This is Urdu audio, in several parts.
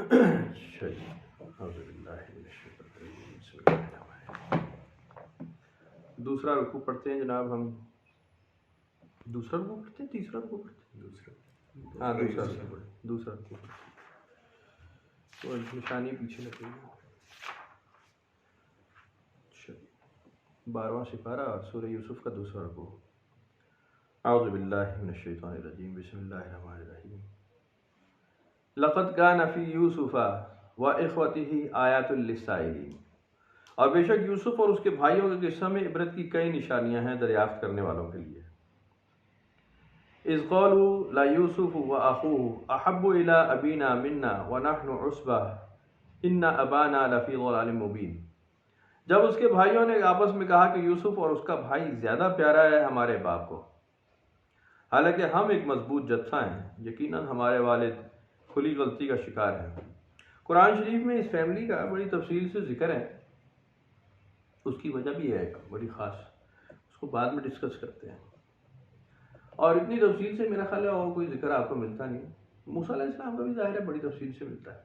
اچھا جی، اعوذ باللہ من الشیطان الرجیم، بسم اللہ الرحمن الرحیم۔ دوسرا رکوع پڑھتے ہیں جناب ہم۔ دوسرا رکوع پڑھتے ہیں، تیسرا رکوع پڑھتے ہیں؟ ہاں دوسرا رکوع پڑھتے ہیں، دوسرا رکوع پڑھتے ہیں۔ تو نشانی پیچھے لگی ہے۔ اچھا جی، 12واں سپارہ سورہ یوسف کا دوسرا رکوع۔ اعوذ باللہ من الشیطان الرجیم، بسم اللہ الرحمن الرحیم۔ لقد کان فی یوسف واخوتہ آیات للسائلین، اور بے شک یوسف اور اس کے بھائیوں کے قصہ میں عبرت کی کئی نشانیاں ہیں دریافت کرنے والوں کے لیے۔ اذ قالوا لا یوسف واخوہ احب الی ابینا منا ونحن عصبہ ان ابانا لفی ضلال مبین، جب اس کے بھائیوں نے آپس میں کہا کہ یوسف اور اس کا بھائی زیادہ پیارا ہے ہمارے باپ کو، حالانکہ ہم ایک مضبوط جتھا ہیں، یقیناً ہمارے والد کھلی غلطی کا شکار ہے۔ قرآن شریف میں اس فیملی کا بڑی تفصیل سے ذکر ہے، اس کی وجہ بھی ہے ایک بڑی خاص، اس کو بعد میں ڈسکس کرتے ہیں۔ اور اتنی تفصیل سے میرا خیال ہے اور کوئی ذکر آپ کو ملتا نہیں۔ موسیٰ علیہ السلام کا بھی ظاہر ہے بڑی تفصیل سے ملتا ہے،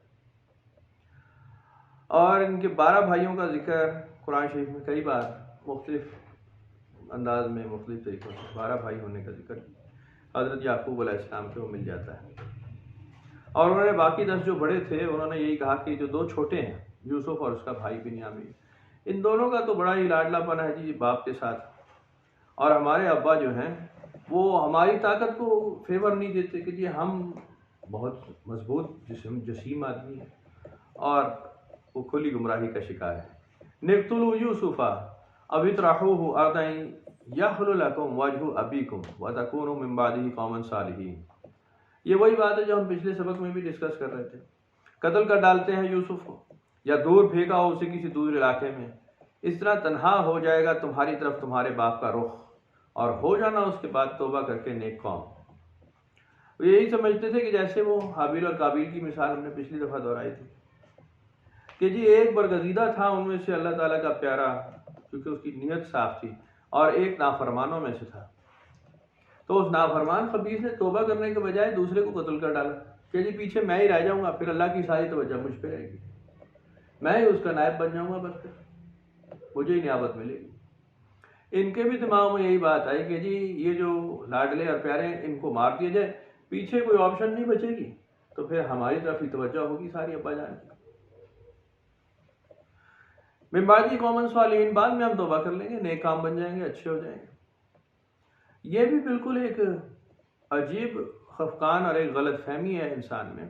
اور ان کے 12 بھائیوں کا ذکر قرآن شریف میں کئی بار مختلف انداز میں مختلف طریقوں سے 12 بھائی ہونے کا ذکر حضرت یعقوب علیہ السلام کو مل جاتا ہے۔ اور انہوں نے باقی 10 جو بڑے تھے انہوں نے یہی کہا کہ جو 2 چھوٹے ہیں یوسف اور اس کا بھائی بنیامین، ان دونوں کا تو بڑا ہی لاڈلا پن ہے جی باپ کے ساتھ، اور ہمارے ابا جو ہیں وہ ہماری طاقت کو فیور نہیں دیتے کہ جی ہم بہت مضبوط جسیم آدمی ہیں اور وہ کھلی گمراہی کا شکار ہے۔ نقتلوا یوسف او اطرحوہ ارضا یخل لکم وجہ ابیکم وتکونوا من بعدہ قوما صالحین، یہ وہی بات ہے جو ہم پچھلے سبق میں بھی ڈسکس کر رہے تھے۔ قتل کر ڈالتے ہیں یوسف کو یا دور پھینکا ہو اسے کسی دوسرے علاقے میں، اس طرح تنہا ہو جائے گا تمہاری طرف تمہارے باپ کا رخ، اور ہو جانا اس کے بعد توبہ کر کے نیک قوم۔ وہ یہی سمجھتے تھے کہ جیسے وہ حابیل اور قابیل کی مثال ہم نے پچھلی دفعہ دہرائی تھی کہ جی ایک برگزیدہ تھا ان میں سے اللہ تعالیٰ کا پیارا کیونکہ اس کی نیت صاف تھی، اور ایک نافرمانوں میں سے تھا، تو اس نافرمان خبیث نے توبہ کرنے کے بجائے دوسرے کو قتل کر ڈالا کہ جی پیچھے میں ہی رہ جاؤں گا، پھر اللہ کی ساری توجہ مجھ پہ رہے گی، میں ہی اس کا نائب بن جاؤں گا، بس پھر مجھے ہی نیابت ملے گی۔ ان کے بھی دماغ میں یہی بات آئی کہ جی یہ جو لاڈلے اور پیارے ہیں ان کو مار دیا جائے، پیچھے کوئی آپشن نہیں بچے گی، تو پھر ہماری طرف ہی توجہ ہوگی ساری ابا جان کی۔ من بعد قوما صالحین، بعد میں ہم توبہ کر لیں گے، نیک کام بن جائیں گے، اچھے ہو جائیں گے۔ یہ بھی بالکل ایک عجیب خفقان اور ایک غلط فہمی ہے انسان میں،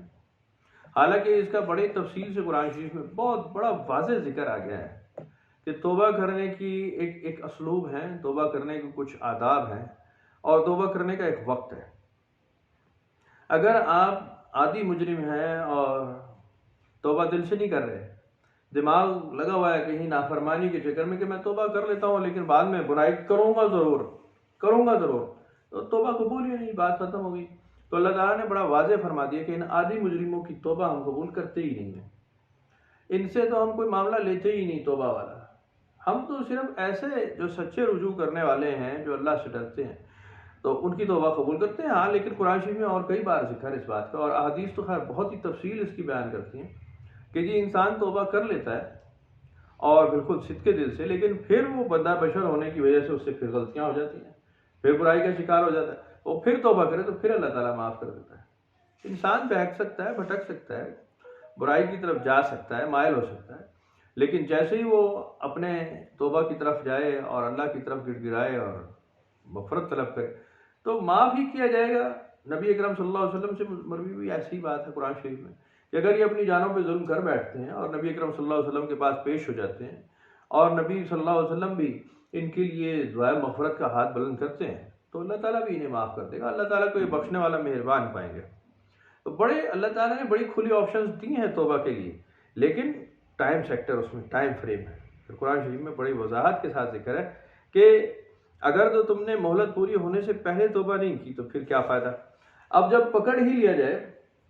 حالانکہ اس کا بڑی تفصیل سے قرآن شریف میں بہت بڑا واضح ذکر آ گیا ہے کہ توبہ کرنے کی ایک اسلوب ہے، توبہ کرنے کے کچھ آداب ہیں، اور توبہ کرنے کا ایک وقت ہے۔ اگر آپ عادی مجرم ہیں اور توبہ دل سے نہیں کر رہے، دماغ لگا ہوا ہے کہیں نافرمانی کے چکر میں کہ میں توبہ کر لیتا ہوں لیکن بعد میں برائی کروں گا ضرور، تو توبہ قبول ہی نہیں، بات ختم ہو گئی۔ تو اللہ تعالیٰ نے بڑا واضح فرما دیا کہ ان عادی مجرموں کی توبہ ہم قبول کرتے ہی نہیں ہیں، ان سے تو ہم کوئی معاملہ لیتے ہی نہیں توبہ والا۔ ہم تو صرف ایسے جو سچے رجوع کرنے والے ہیں، جو اللہ سے ڈرتے ہیں، تو ان کی توبہ قبول کرتے ہیں۔ ہاں لیکن قرآن شریف میں اور کئی بار ذکر اس بات کا، اور احادیث تو خیر بہت ہی تفصیل اس کی بیان کرتی ہیں کہ جی انسان توبہ کر لیتا ہے اور بالکل صدقے دل سے، لیکن پھر وہ بندہ بشر ہونے کی وجہ سے اس سے پھر غلطیاں ہو جاتی ہیں، پھر برائی کا شکار ہو جاتا ہے، وہ پھر توبہ کرے تو پھر اللہ تعالیٰ معاف کر دیتا ہے۔ انسان بہک سکتا ہے، بھٹک سکتا ہے، برائی کی طرف جا سکتا ہے، مائل ہو سکتا ہے، لیکن جیسے ہی وہ اپنے توبہ کی طرف جائے اور اللہ کی طرف گڑ گڑائے اور مغفرت طلب کرے تو معاف ہی کیا جائے گا۔ نبی اکرم صلی اللہ علیہ وسلم سے مروی بھی ایسی بات ہے قرآن شریف میں کہ اگر یہ اپنی جانوں پہ ظلم کر بیٹھتے ہیں اور نبی اکرم صلی اللہ علیہ وسلم کے پاس پیش ہو جاتے ہیں اور نبی صلی اللہ علیہ وسلم بھی ان کے لیے دعائے مغفرت کا ہاتھ بلند کرتے ہیں تو اللہ تعالیٰ بھی انہیں معاف کر دے گا، اللہ تعالیٰ کو یہ بخشنے والا مہربان پائیں گے۔ تو بڑے اللہ تعالیٰ نے بڑی کھلی آپشنز دی ہیں توبہ کے لیے، لیکن ٹائم سیکٹر اس میں ٹائم فریم ہے۔ پھر قرآن شریف میں بڑی وضاحت کے ساتھ ذکر ہے کہ اگر تو تم نے مہلت پوری ہونے سے پہلے توبہ نہیں کی تو پھر کیا فائدہ۔ اب جب پکڑ ہی لیا جائے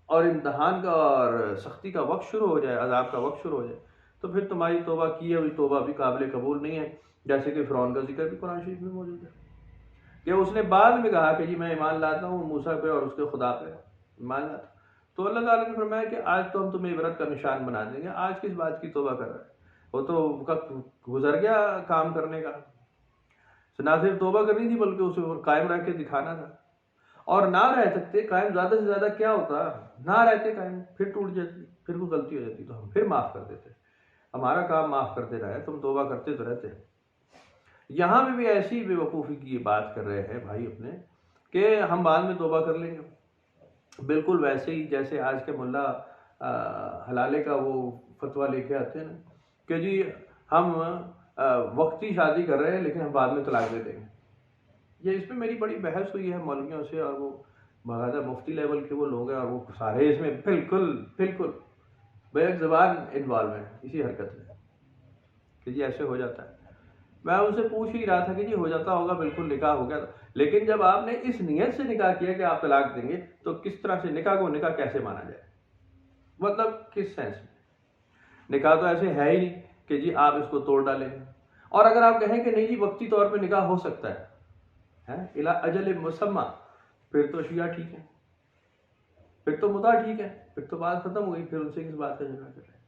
اور امتحان کا اور سختی کا وقت شروع ہو جائے، عذاب کا وقت شروع ہو جائے، تو پھر تمہاری توبہ کی ہوئی توبہ بھی قابل قبول نہیں ہے، جیسے کہ فرعون کا ذکر بھی قرآن شریف میں موجود ہے کہ اس نے بعد میں کہا کہ جی میں ایمان لاتا ہوں موسیٰ پہ اور اس کے خدا پہ ایمان لاتا ہوں، تو اللہ تعالیٰ نے فرمایا کہ آج تو ہم تمہیں عبرت کا نشان بنا دیں گے. آج کس بات کی توبہ کر رہا ہے؟ وہ تو وقت گزر گیا کام کرنے کا. نہ صرف توبہ کرنی تھی بلکہ اسے قائم رہ کے دکھانا تھا. اور نہ رہ سکتے قائم، زیادہ سے زیادہ کیا ہوتا، نہ رہتے قائم، پھر ٹوٹ جاتی، پھر کوئی غلطی ہو جاتی تو ہم پھر معاف کر دیتے. ہمارا کام معاف کرتے رہے، تم توبہ کرتے تو رہتے. یہاں میں بھی ایسی بے وقوفی کی بات کر رہے ہیں بھائی اپنے کہ ہم بعد میں توبہ کر لیں گے. بالکل ویسے ہی جیسے آج کے ملا حلالے کا وہ فتویٰ لے کے آتے ہیں نا کہ جی ہم وقتی شادی کر رہے ہیں لیکن ہم بعد میں طلاق دے دیں گے. یہ اس میں میری بڑی بحث ہوئی ہے مولویوں سے، اور وہ باقاعدہ مفتی لیول کے وہ لوگ ہیں اور وہ سارے اس میں بالکل بیک زبان انوالو ہیں اسی حرکت میں کہ جی ایسے ہو جاتا ہے. میں ان سے پوچھ ہی رہا تھا کہ جی ہو جاتا ہوگا، بالکل نکاح ہو گیا تھا، لیکن جب آپ نے اس نیت سے نکاح کیا کہ آپ طلاق دیں گے تو کس طرح سے نکاح کو نکاح کیسے مانا جائے؟ مطلب کس سینس میں؟ نکاح تو ایسے ہے ہی نہیں کہ جی آپ اس کو توڑ ڈالیں گے. اور اگر آپ کہیں کہ نہیں جی وقتی طور پہ نکاح ہو سکتا ہے الی اجل مسمى، پھر تو شیعہ ٹھیک ہے، پھر تو مدعا ٹھیک ہے، پھر تو بات ختم ہو گئی، پھر ان سے کس بات کا جھگڑا کر رہے ہیں؟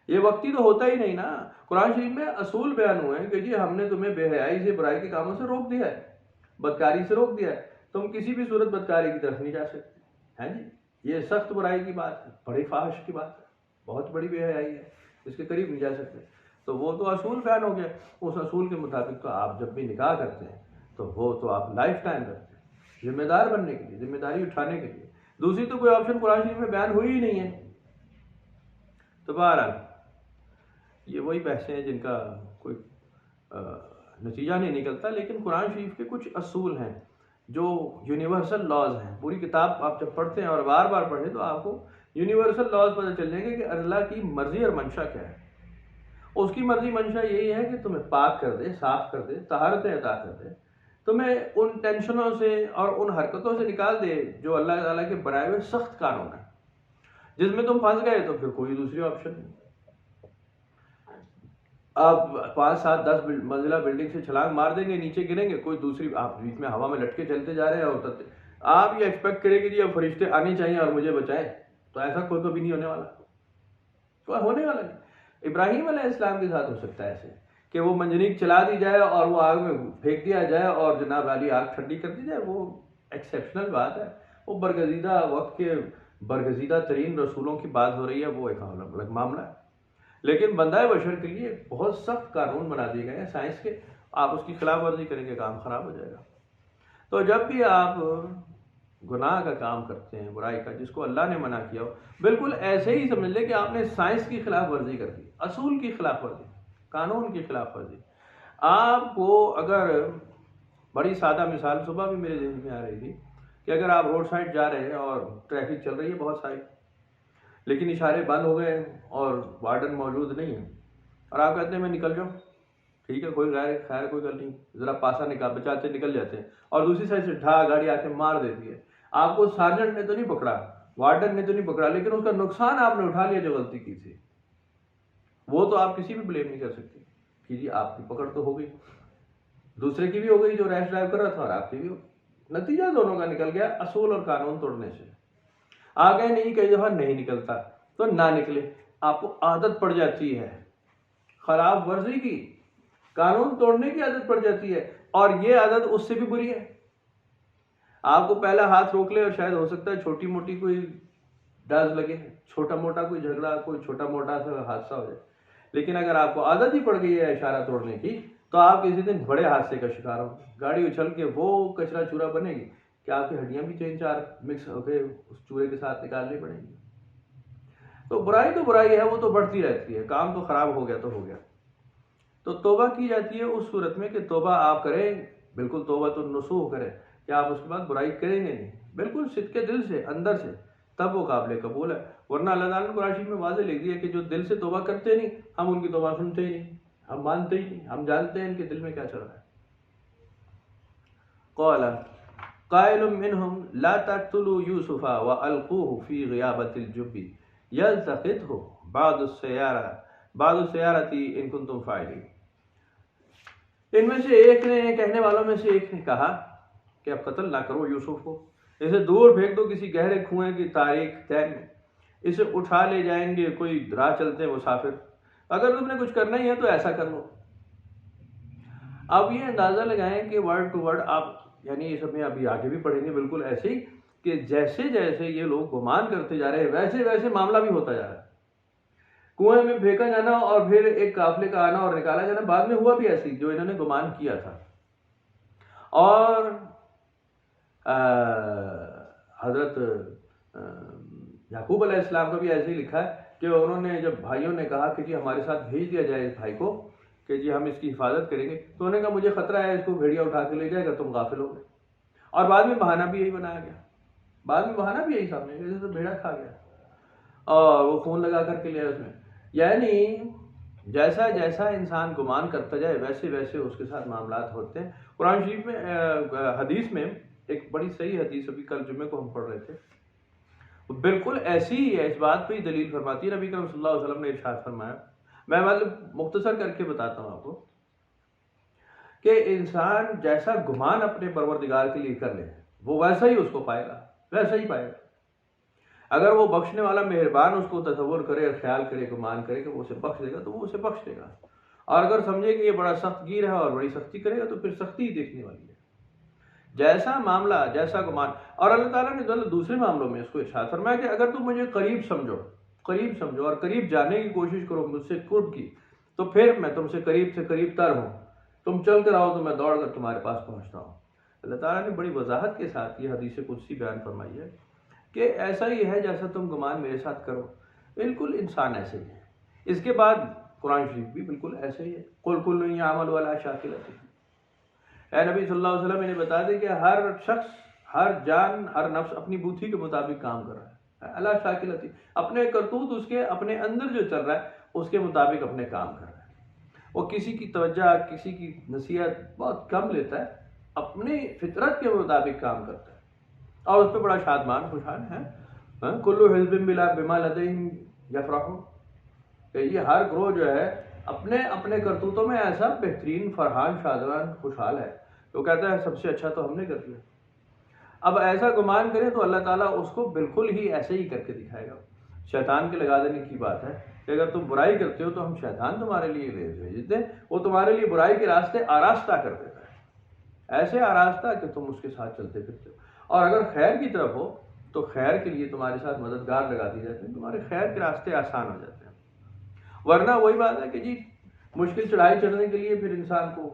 یہ وقتی تو ہوتا ہی نہیں نا. قرآن شریف میں اصول بیان ہوئے ہیں کہ جی ہم نے تمہیں بے حیائی سے، برائی کے کاموں سے روک دیا ہے، بدکاری سے روک دیا ہے، تم کسی بھی صورت بدکاری کی طرف نہیں جا سکتے ہیں جی. یہ سخت برائی کی بات ہے، بڑی فحش کی بات ہے، بہت بڑی بے حیائی ہے، اس کے قریب نہیں جا سکتے. تو وہ تو اصول بیان ہو گیا. اس اصول کے مطابق تو آپ جب بھی نکاح کرتے ہیں تو وہ تو آپ لائف ٹائم کرتے ہیں، ذمہ دار بننے کے لیے، ذمہ داری اٹھانے کے لیے. دوسری تو کوئی آپشن قرآن شریف میں بیان ہوئی ہی نہیں ہے. تو بہرحال یہ وہی بحثیں ہیں جن کا کوئی نتیجہ نہیں نکلتا، لیکن قرآن شریف کے کچھ اصول ہیں جو یونیورسل لاز ہیں. پوری کتاب آپ جب پڑھتے ہیں اور بار بار پڑھیں تو آپ کو یونیورسل لاز پتہ چل جائیں گے کہ اللہ کی مرضی اور منشا کیا ہے. اس کی مرضی منشا یہی ہے کہ تمہیں پاک کر دے، صاف کر دے، طہارتیں عطا کر دے، تمہیں ان ٹینشنوں سے اور ان حرکتوں سے نکال دے جو اللہ تعالیٰ کے بنائے ہوئے سخت قانون ہیں. جس میں تم پھنس گئے تو پھر کوئی دوسری آپشن نہیں. آپ 5 7 10 منزلہ بلڈنگ سے چھلانگ مار دیں گے، نیچے گریں گے، کوئی دوسری آپ بیچ میں ہوا میں لٹکے چلتے جا رہے ہیں اور آپ یہ ایکسپیکٹ کریں کہ جی اب فرشتے آنے چاہیے اور مجھے بچائیں، تو ایسا کوئی کبھی نہیں ہونے والا، کوئی ہونے والا نہیں. ابراہیم علیہ السلام کے ساتھ ہو سکتا ہے ایسے کہ وہ منجنیق چلا دی جائے اور وہ آگ میں پھینک دیا جائے اور جناب والی آگ ٹھنڈی کر دی جائے، وہ ایکسیپشنل بات ہے. وہ برگزیدہ وقت کے برگزیدہ ترین رسولوں کی بات ہو رہی ہے، وہ ایک الگ معاملہ ہے. لیکن بندہ بشر کے لیے بہت سخت قانون بنا دیے گئے ہیں سائنس کے، آپ اس کی خلاف ورزی کریں گے کام خراب ہو جائے گا. تو جب بھی آپ گناہ کا کام کرتے ہیں، برائی کا جس کو اللہ نے منع کیا ہو، بالکل ایسے ہی سمجھ لیں کہ آپ نے سائنس کی خلاف ورزی کر دی، اصول کی خلاف ورزی، قانون کی خلاف ورزی. آپ کو اگر بڑی سادہ مثال صبح بھی میرے ذہن میں آ رہی تھی کہ اگر آپ روڈ سائڈ جا رہے ہیں اور ٹریفک چل رہی ہے بہت ساری، لیکن اشارے بند ہو گئے اور وارڈن موجود نہیں ہے اور آپ کہتے ہیں میں نکل جاؤں، ٹھیک ہے کوئی خیر کوئی گل نہیں، ذرا پاسا بچاتے نکل جاتے ہیں اور دوسری سائڈ سے گاڑی آ کے مار دیتی ہے. آپ کو سارجنٹ نے تو نہیں پکڑا، وارڈن نے تو نہیں پکڑا، لیکن اس کا نقصان آپ نے اٹھا لیا جو غلطی کی تھی. وہ تو آپ کسی بھی بلیم نہیں کر سکتے کہ جی آپ کی پکڑ تو ہو گئی، دوسرے کی بھی ہو گئی جو ریش ڈرائیو کر رہا تھا اور آپ کی بھی ہو گئی. نتیجہ دونوں کا نکل گیا اصول اور قانون توڑنے سے. آگے نہیں کئی دفعہ نہیں نکلتا تو نہ نکلے، آپ کو عادت پڑ جاتی ہے خلاف ورزی کی، قانون توڑنے کی عادت پڑ جاتی ہے، اور یہ عادت اس سے بھی بری ہے. آپ کو پہلا ہاتھ روک لے اور شاید ہو سکتا ہے چھوٹی موٹی کوئی ڈاز لگے، چھوٹا موٹا کوئی جھگڑا، کوئی چھوٹا موٹا سا حادثہ ہو جائے، لیکن اگر آپ کو عادت ہی پڑ گئی ہے اشارہ توڑنے کی تو آپ کسی دن بڑے حادثے کا شکار ہوں گے. گاڑی اچھل کے وہ کچرا چورا بنے گی کہ آپ کی ہڈیاں بھی 3 4 مکس ہو کے اس چورے کے ساتھ نکالنی پڑیں گی. تو برائی ہے، وہ تو بڑھتی رہتی ہے، کام تو خراب ہو گیا تو ہو گیا. تو توبہ کی جاتی ہے اس صورت میں کہ توبہ آپ کریں، بالکل توبہ تو نصوح کریں کہ آپ اس کے بعد برائی کریں گے نہیں، بالکل صدق کے دل سے اندر سے، تب وہ قابل قبول ہے. ورنہ اللہ تعالیٰ نے قرآن شریف میں واضح لکھ دیا کہ جو دل سے توبہ کرتے نہیں، ہم ان کی توبہ سنتے ہی نہیں، ہم مانتے ہی نہیں، ہم جانتے ہیں ان کے دل میں کیا چل رہا ہے. قال قائل منهم لا تقتلوا يوسف والقوه في غيابة الجب يلتقطه بعض السيارة ان كنتم فاعلين. ان میں سے ایک نے، کہنے والوں میں سے ایک نے کہا کہ اب قتل نہ کرو یوسف کو، اسے دور پھینک دو کسی گہرے کنویں کی تاریک تہ میں، اسے اٹھا لے جائیں گے کوئی راہ چلتے مسافر، اگر تم نے کچھ کرنا ہی ہے تو ایسا کر لو۔ اب یہ اندازہ لگائیں کہ ورڈ ٹو ورڈ آپ، یعنی اس میں ابھی آگے بھی پڑھیں گے بالکل ایسے ہی، کہ جیسے جیسے یہ لوگ گمان کرتے جا رہے ہیں ویسے ویسے معاملہ بھی ہوتا جا رہا ہے۔ کنویں میں پھینکا جانا اور پھر ایک قافلے کا آنا اور نکالا جانا بعد میں ہوا بھی ایسی جو انہوں نے گمان کیا تھا۔ اور حضرت یعقوب علیہ السلام کا بھی ایسے ہی لکھا ہے کہ انہوں نے جب بھائیوں نے کہا کہ جی ہمارے ساتھ بھیج دیا جائے اس بھائی کو کہ جی ہم اس کی حفاظت کریں گے، تو انہوں نے کہا مجھے خطرہ ہے اس کو بھیڑیا اٹھا کے لے جائے گا، تم غافل ہو گئے۔ اور بعد میں بہانہ بھی یہی بنایا گیا، بعد میں بہانہ بھی یہی سامنے گیا، جیسے تو بھیڑا کھا گیا اور وہ خون لگا کر کے لیا اس میں۔ یعنی جیسا جیسا انسان گمان کرتا جائے ویسے ویسے اس کے ساتھ معاملات ہوتے ہیں۔ قرآن شریف میں حدیث میں ایک بڑی صحیح حدیث ابھی کل جمعے کو ہم پڑھ رہے تھے، بالکل ایسی ہی ہے، اس بات پہ ہی دلیل فرماتی ہے۔ نبی کریم صلی اللہ علیہ وسلم نے ارشاد فرمایا، میں مطلب مختصر کر کے بتاتا ہوں آپ کو، کہ انسان جیسا گمان اپنے پروردگار کے لیے کر لے وہ ویسا ہی اس کو پائے گا، ویسا ہی پائے گا۔ اگر وہ بخشنے والا مہربان اس کو تصور کرے اور خیال کرے، گمان کرے کہ وہ اسے بخش دے گا تو وہ اسے بخش دے گا، اور اگر سمجھے کہ یہ بڑا سخت گیر ہے اور بڑی سختی کرے گا تو پھر سختی ہی دیکھنے والی ہے۔ جیسا معاملہ جیسا گمان، اور اللہ تعالیٰ نے دوسرے معاملوں میں اس کو ارشاد فرمایا کہ اگر تم مجھے قریب سمجھو اور قریب جانے کی کوشش کرو مجھ سے قرب کی، تو پھر میں تم سے قریب تر ہوں، تم چل کر آؤ تو میں دوڑ کر تمہارے پاس پہنچتا ہوں۔ اللہ تعالیٰ نے بڑی وضاحت کے ساتھ یہ حدیث قدسی بیان فرمائی ہے کہ ایسا ہی ہے جیسا تم گمان میرے ساتھ کرو، بالکل انسان ایسے ہی ہے۔ اس کے بعد قرآن شریف بھی بالکل ایسے ہی ہے، قل کل یعمل علی شاکلتہ۔ اے نبی صلی اللہ علیہ وسلم انہیں بتا دے کہ ہر شخص، ہر جان، ہر نفس اپنی بوتھی کے مطابق کام کر رہا ہے، علی شاکلتہ، اپنے کرتوت اس کے اپنے اندر جو چل رہا ہے اس کے مطابق اپنے کام کر رہا ہے۔ وہ کسی کی توجہ، کسی کی نصیحت بہت کم لیتا ہے، اپنی فطرت کے مطابق کام کرتا ہے اور اس پہ بڑا شادمان خوشحال ہے۔ کلو حزب بما لدیہم یفرحون، کہ یہ ہر گروہ جو ہے اپنے اپنے کرتوتوں میں ایسا بہترین، فرحان، شادمان، خوشحال ہے، تو کہتا ہے سب سے اچھا تو ہم نے کر دیا۔ اب ایسا گمان کریں تو اللہ تعالیٰ اس کو بالکل ہی ایسے ہی کر کے دکھائے گا۔ شیطان کے لگا دینے کی بات ہے کہ اگر تم برائی کرتے ہو تو ہم شیطان تمہارے لیے بھیجتے ہیں، وہ تمہارے لیے برائی کے راستے آراستہ کر دیتا ہے، ایسے آراستہ کہ تم اس کے ساتھ چلتے پھرتے ہو، اور اگر خیر کی طرف ہو تو خیر کے لیے تمہارے ساتھ مددگار لگا دی جاتے ہیں، تمہارے خیر کے راستے آسان ہو جاتے ہیں۔ ورنہ وہی بات ہے کہ جی مشکل چڑھائی چڑھنے کے لیے پھر انسان کو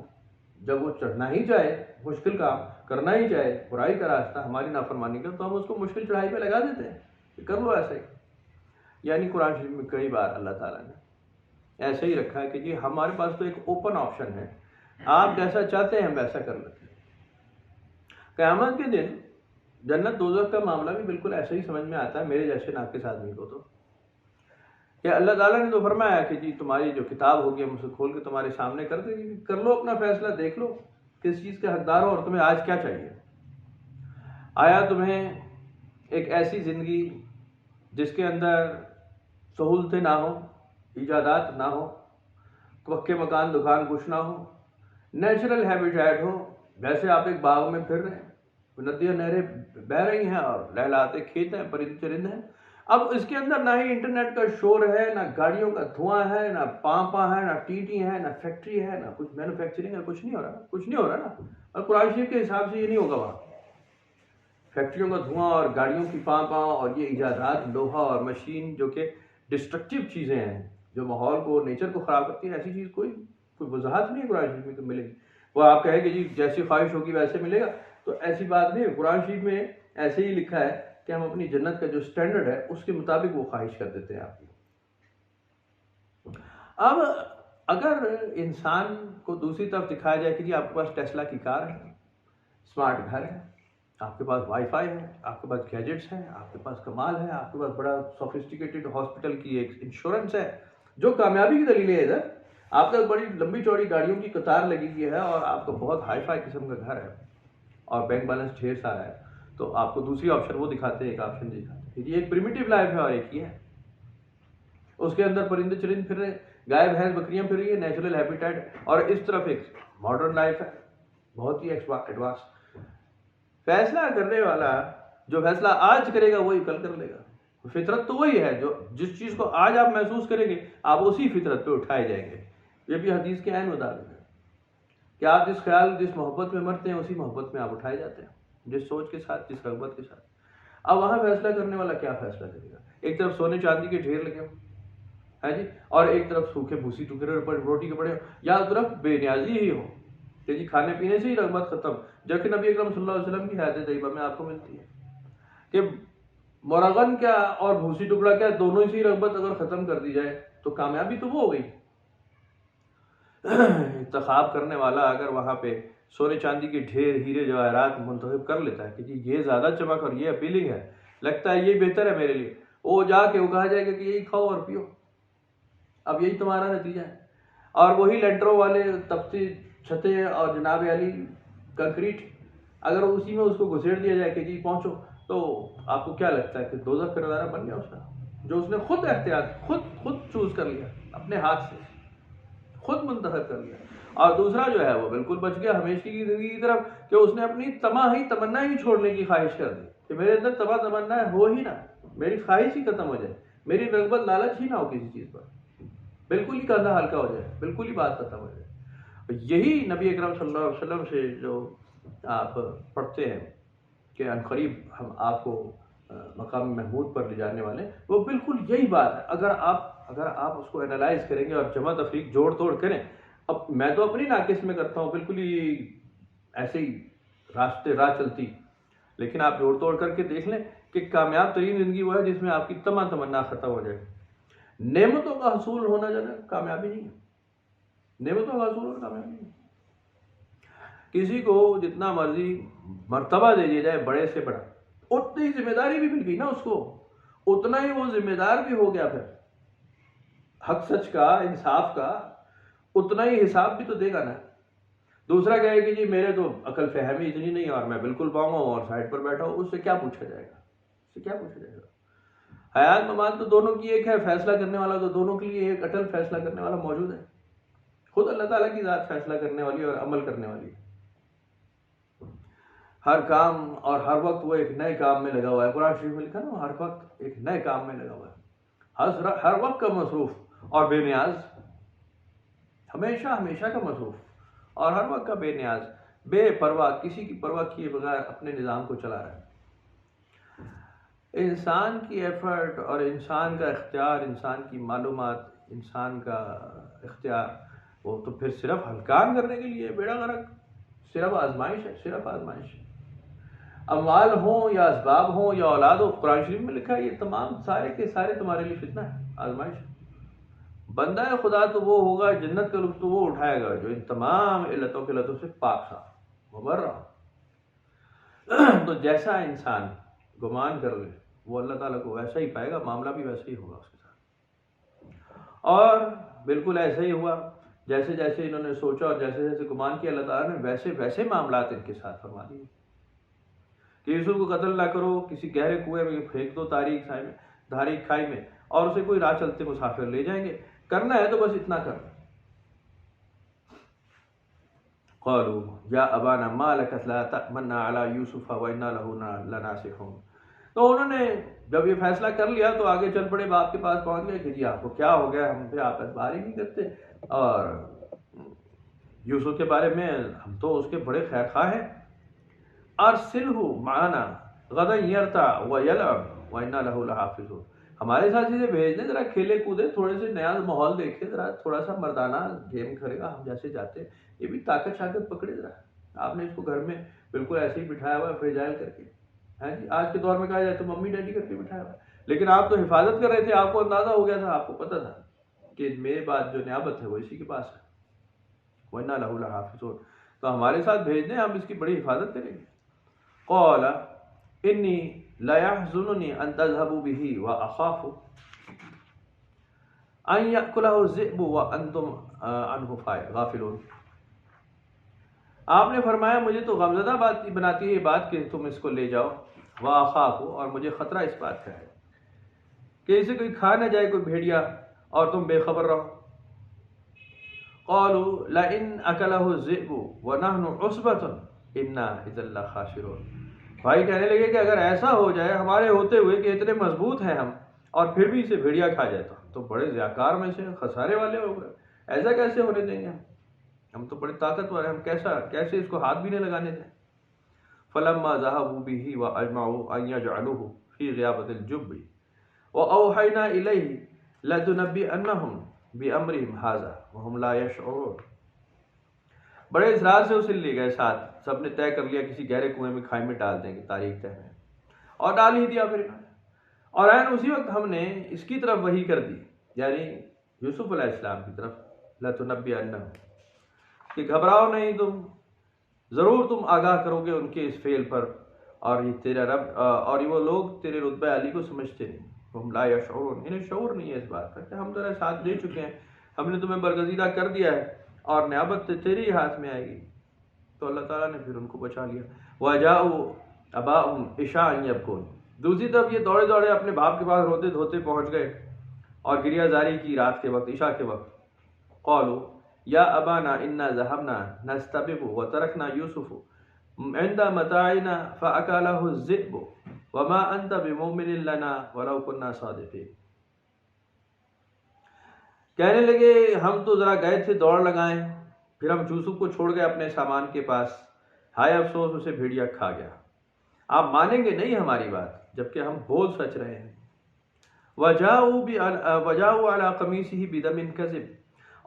جب وہ چڑھنا ہی چاہے، مشکل کام کرنا ہی چاہے، برائی کا راستہ ہماری نافرمانی کا، تو ہم اس کو مشکل چڑھائی پہ لگا دیتے ہیں کہ کر لو ایسے ہی۔ یعنی قرآن شریف میں کئی بار اللہ تعالیٰ نے ایسے ہی رکھا ہے کہ جی ہمارے پاس تو ایک اوپن آپشن ہے، آپ جیسا چاہتے ہیں ہم ویسا کر لیتے ہیں۔ قیامت کے دن جنت دوزخ کا معاملہ بھی بالکل ایسے ہی سمجھ میں آتا ہے میرے جیسے ناقص آدمی کو، تو کہ اللہ تعالیٰ نے تو فرمایا کہ جی تمہاری جو کتاب ہوگی ہم اسے کھول کے تمہارے سامنے کر دیں گے، کر لو اپنا فیصلہ، دیکھ لو کس چیز کے حقدار ہو اور تمہیں آج کیا چاہیے۔ آیا تمہیں ایک ایسی زندگی جس کے اندر سہولتیں نہ ہوں، ایجادات نہ ہوں، پکے مکان دکان کچھ نہ ہو، نیچرل ہیبیٹیٹ ہو، ویسے آپ ایک باغ میں پھر رہے ہیں، ندیاں نہریں بہہ رہی ہیں اور لہلاتے کھیت ہیں، پرند چرند ہیں، اب اس کے اندر نہ ہی انٹرنیٹ کا شور ہے، نہ گاڑیوں کا دھواں ہے، نہ پاں ہے، نہ ٹی ہے، نہ فیکٹری ہے، نہ کچھ مینوفیکچرنگ ہے، کچھ نہیں ہو رہا نا۔ اور قرآن شریف کے حساب سے یہ نہیں ہوگا، وہاں فیکٹریوں کا دھواں اور گاڑیوں کی پاں اور یہ ایجادات، لوہا اور مشین جو کہ ڈسٹرکٹیو چیزیں ہیں، جو ماحول کو، نیچر کو خراب کرتی ہیں، ایسی چیز کوئی وضاحت نہیں ہے قرآن شریف میں کہ ملے گی۔ وہ آپ کہیں کہ جی جیسی خواہش ہوگی ویسے ملے گا، تو ایسی بات نہیں ہے۔ قرآن شریف میں ایسے ہی لکھا ہے کہ ہم اپنی جنت کا جو سٹینڈرڈ ہے اس کے مطابق وہ خواہش کر دیتے ہیں آپ کی۔ اب اگر انسان کو دوسری طرف دکھایا جائے کہ جی آپ کے پاس ٹیسلا کی کار ہے، اسمارٹ گھر ہے، آپ کے پاس وائی فائی ہے، آپ کے پاس گیجٹس ہیں، آپ کے پاس کمال ہے، آپ کے پاس بڑا سوفسٹیکیٹڈ ہاسپٹل کی ایک انشورنس ہے، جو کامیابی کی دلیل ہے ادھر، آپ کے پاس بڑی لمبی چوڑی گاڑیوں کی قطار لگی ہوئی ہے، اور آپ کا بہت ہائی فائی قسم کا گھر ہے اور بینک بیلنس ڈھیر سارا ہے، تو آپ کو دوسری آپشن وہ دکھاتے ہیں، ایک آپشن دکھاتے ہیں، یہ ایک پریمیٹیو لائف ہے اور ایک یہ ہے، اس کے اندر پرندے چرند پھر رہے، گائے بھینس بکریاں پھر رہی ہے، نیچرل ہیبیٹیٹ، اور اس طرف ایک ماڈرن لائف ہے، بہت ہی ایڈوانس۔ فیصلہ کرنے والا جو فیصلہ آج کرے گا وہی کل کر لے گا. فطرت تو وہی ہے، جو جس چیز کو آج آپ محسوس کریں گے آپ اسی فطرت پہ اٹھائے جائیں گے. یہ بھی حدیث کے عین مطابق ہے کہ آپ جس خیال جس محبت میں مرتے ہیں اسی محبت میں آپ اٹھائے جاتے ہیں، جس سوچ کے ساتھ، جس رغبت کے ساتھ. اب وہاں فیصلہ کرنے والا کیا فیصلہ کرے گا؟ ایک طرف سونے چاندی کے ڈھیر لگے ہو جی، اور ایک طرف سوکھے بھوسی ٹکڑے روٹی کے پڑے ہو، یا طرف بے نیازی ہی ہو کہ جی کھانے پینے سے ہی رغبت ختم. جبکہ نبی اکرم صلی اللہ علیہ وسلم کی حیات طیبہ میں آپ کو ملتی ہے کہ مرغن کیا اور بھوسی ٹکڑا کیا، دونوں سے ہی رغبت اگر ختم کر دی جائے تو کامیابی تو وہ ہو گئی. انتخاب کرنے والا اگر وہاں پہ سونے چاندی کے ڈھیر ہیرے جواہرات منتخب کر لیتا ہے کہ جی یہ زیادہ چمک اور یہ اپیلنگ ہے، لگتا ہے یہ بہتر ہے میرے لیے، وہ جا کے وہ کہا جائے گا کہ یہی کھاؤ اور پیو، اب یہی تمہارا نتیجہ ہے. اور وہی لینٹروں والے تپتی چھتیں اور جناب علی کنکریٹ، اگر اسی میں اس کو گھسیڑ دیا جائے کہ جی پہنچو، تو آپ کو کیا لگتا ہے کہ دوزخ کا نظارہ بن گیا اس کا، جو اس نے خود احتیاط خود چوز کر لیا اپنے ہاتھ سے، خود منتخب کر لیا. اور دوسرا جو ہے وہ بالکل بچ گیا ہمیشہ کی زندگی کی طرف کہ اس نے اپنی تمنا ہی چھوڑنے کی خواہش کر دی کہ میرے اندر تمنا ہو ہی نہ، میری خواہش ہی ختم ہو جائے، میری رغبت لالچ ہی نہ ہو کسی چیز پر، بالکل ہی کندھا ہلکا ہو جائے، بالکل ہی بات ختم ہو جائے. یہی نبی اکرم صلی اللہ علیہ وسلم سے جو آپ پڑھتے ہیں کہ عنقریب ہم آپ کو مقام محمود پر لے جانے والے، وہ بالکل یہی بات ہے. اگر آپ اس کو انالائز کریں گے اور جمع تفریق جوڑ توڑ کریں، اب میں تو اپنی ناقص میں کرتا ہوں بالکل ہی ایسے ہی راہ چلتی، لیکن آپ جوڑ توڑ کر کے دیکھ لیں کہ کامیاب ترین زندگی وہ ہے جس میں آپ کی تمنا ختم ہو جائے. نعمتوں کا حصول ہونا جو ہے کامیابی نہیں ہے، نعمتوں کا حصول ہونا کامیابی نہیں ہے. کسی کو جتنا مرضی مرتبہ دے دیا جائے بڑے سے بڑا، اتنی ذمہ داری بھی مل گئی نا اس کو، اتنا ہی وہ ذمہ دار بھی ہو گیا، پھر حق سچ کا، انصاف کا اتنا ہی حساب بھی تو دے گا نا. دوسرا کہے کہ جی میرے تو عقل فہمی اتنی نہیں اور میں بالکل پاؤں اور سائڈ پر بیٹھا ہوں، اس سے کیا پوچھا جائے گا، اس سے کیا پوچھا جائے گا. حیات ممات تو دونوں کی ایک ہے، فیصلہ کرنے والا تو دونوں کے لیے ایک اٹل فیصلہ کرنے والا موجود ہے. خود اللہ تعالیٰ کی ذات فیصلہ کرنے والی اور عمل کرنے والی ہے. ہر کام اور ہر وقت وہ ایک نئے کام میں لگا ہوا ہے. قرآن شریف میں لکھا نا، ہر وقت ایک نئے کام میں لگا ہوا ہے، ہر وقت کا مصروف اور بے نیاز، ہمیشہ کا مصروف اور ہر وقت کا بے نیاز، بے پرواہ، کسی کی پرواہ کیے بغیر اپنے نظام کو چلا رہا ہے. انسان کی ایفرٹ اور انسان کا اختیار، انسان کی معلومات، انسان کا اختیار، وہ تو پھر صرف ہلکان کرنے کے لیے بیڑا غرق، صرف آزمائش ہے، صرف آزمائش ہے. اموال ہوں یا اسباب ہوں یا اولاد ہو، قرآن شریف میں لکھا ہے یہ تمام سارے کے سارے تمہارے لیے فتنہ ہے، آزمائش ہے. بندہ خدا تو وہ ہوگا، جنت کا لطف تو وہ اٹھائے گا جو ان تمام علتوں کے لطف سے پاک صاف مبرہ. تو جیسا انسان گمان کر لے وہ اللہ تعالیٰ کو ویسا ہی پائے گا، معاملہ بھی ویسا ہی ہوگا اس کے ساتھ. اور بالکل ایسا ہی ہوا، جیسے جیسے انہوں نے سوچا اور جیسے جیسے گمان کیا، اللہ تعالیٰ نے ویسے ویسے معاملات ان کے ساتھ فرما دیے کہ یوسف کو قتل نہ کرو، کسی گہرے کنویں میں پھینک دو تاریک کھائی میں، اور اسے کوئی راہ چلتے مسافر لے جائیں گے، کرنا ہے تو بس اتنا کرنا. قالوا یا ابانا ما لك لا تأمنا على یوسف وانا له لناصحون. تو انہوں نے جب یہ فیصلہ کر لیا تو آگے چل پڑے، باپ کے پاس پہنچ گئے کہ جی آپ کو کیا ہو گیا، ہم پہ آپ اعتبار ہی نہیں کرتے، اور یوسف کے بارے میں ہم تو اس کے بڑے خیر خواہ ہیں. ارسلہ معنا غدا یرتع ویلعب وانا له لحافظون. ہمارے ساتھ اسے بھیج دیں، ذرا کھیلے کودے، تھوڑے سے نیا ماحول دیکھے، ذرا تھوڑا سا مردانہ گیم کرے گا، ہم جیسے جاتے، یہ بھی طاقت شاقت پکڑے. ذرا آپ نے اس کو گھر میں بالکل ایسے ہی بٹھایا ہوا ہے فریجائل کر کے، جی آج کے دور میں کہا جائے تو ممی ڈیڈی کر کے بٹھایا ہوا ہے، لیکن آپ تو حفاظت کر رہے تھے، آپ کو اندازہ ہو گیا تھا، آپ کو پتہ تھا کہ میرے بعد جو نیابت ہے وہ اسی کے پاس ہے. وَإِنَّا لَهُ لَحَافِظُونَ. تو ہمارے ساتھ بھیج دیں، ہم اس کی بڑی حفاظت کریں گے. قال انی لیحزننی ان تذهبوا به واخاف ان یاکلہ الذئب وانتم عنہ غافلون. آپ نے فرمایا مجھے تو غمزدہ بات بناتی ہے یہ بات کہ تم اس کو لے جاؤ، واخاف، اور مجھے خطرہ اس بات کا ہے کہ اسے کوئی کھا نہ جائے، کوئی بھیڑیا، اور تم بے خبر رہو. قالوا لئن اکلہ الذئب ونحن عصبۃ انا اذا لخاسرون. بھائی کہنے لگے کہ اگر ایسا ہو جائے ہمارے ہوتے ہوئے کہ اتنے مضبوط ہیں ہم اور پھر بھی اسے بھیڑیا کھا جائے تو بڑے ضیاکار میں سے خسارے والے ہو گئے، ایسا کیسے ہونے دیں گے ہم تو بڑے طاقتور ہیں، ہم کیسے اس کو ہاتھ بھی نہیں لگانے دیں۔ فلما ذهبوا به واجمعوا ان يجعلوه في غيابة الجب واوحينا اليه لتنبئنهم بامرهم هذا وهم لا يشعرون۔ بڑے اصرار سے اسے لے گئے ساتھ، سب نے طے کر لیا کسی گہرے کنویں میں کھائی میں ڈال دیں گے تاریخ تہ میں، اور ڈال ہی دیا پھر انہوں نے۔ اور عین اسی وقت ہم نے اس کی طرف وحی کر دی، یعنی یوسف علیہ السلام کی طرف، لَتُنَبِّئَنَّهُمْ کہ گھبراؤ نہیں تم، ضرور تم آگاہ کرو گے ان کے اس فعل پر، اور یہ تیرا رب اور یہ وہ لوگ تیرے رتبہ علی کو سمجھتے نہیں، ہم لا یشعرون، انہیں شعور نہیں ہے اس بات کا کہ ہم تیرا ساتھ دے چکے ہیں، ہم نے تمہیں برگزیدہ کر دیا ہے اور نیابت تیری ہاتھ میں آئے گی۔ تو اللہ تعالیٰ نے پھر ان کو بچا لیا۔ وَجَاءُوا أَبَاءَهُمْ عِشَاءً يَبْكُونَ، دوسری طرف یہ دوڑے دوڑے اپنے باپ کے پاس روتے دھوتے پہنچ گئے اور گریہ زاری کی رات کے وقت، عشاء کے وقت۔ قالوا یا ابانا انا ذهبنا نستبق وتركنا يوسف عند متاعنا فاكله الذئب وما انت بمؤمن لنا ولو كنا صادقين۔ کہنے لگے ہم تو ذرا گئے تھے دوڑ لگائیں، پھر ہم یوسف کو چھوڑ گئے اپنے سامان کے پاس، ہائے افسوس اسے بھیڑیا کھا گیا، آپ مانیں گے نہیں ہماری بات جبکہ ہم بول سچ رہے ہیں۔ وجاؤ علی قمیصہ بدم کذب،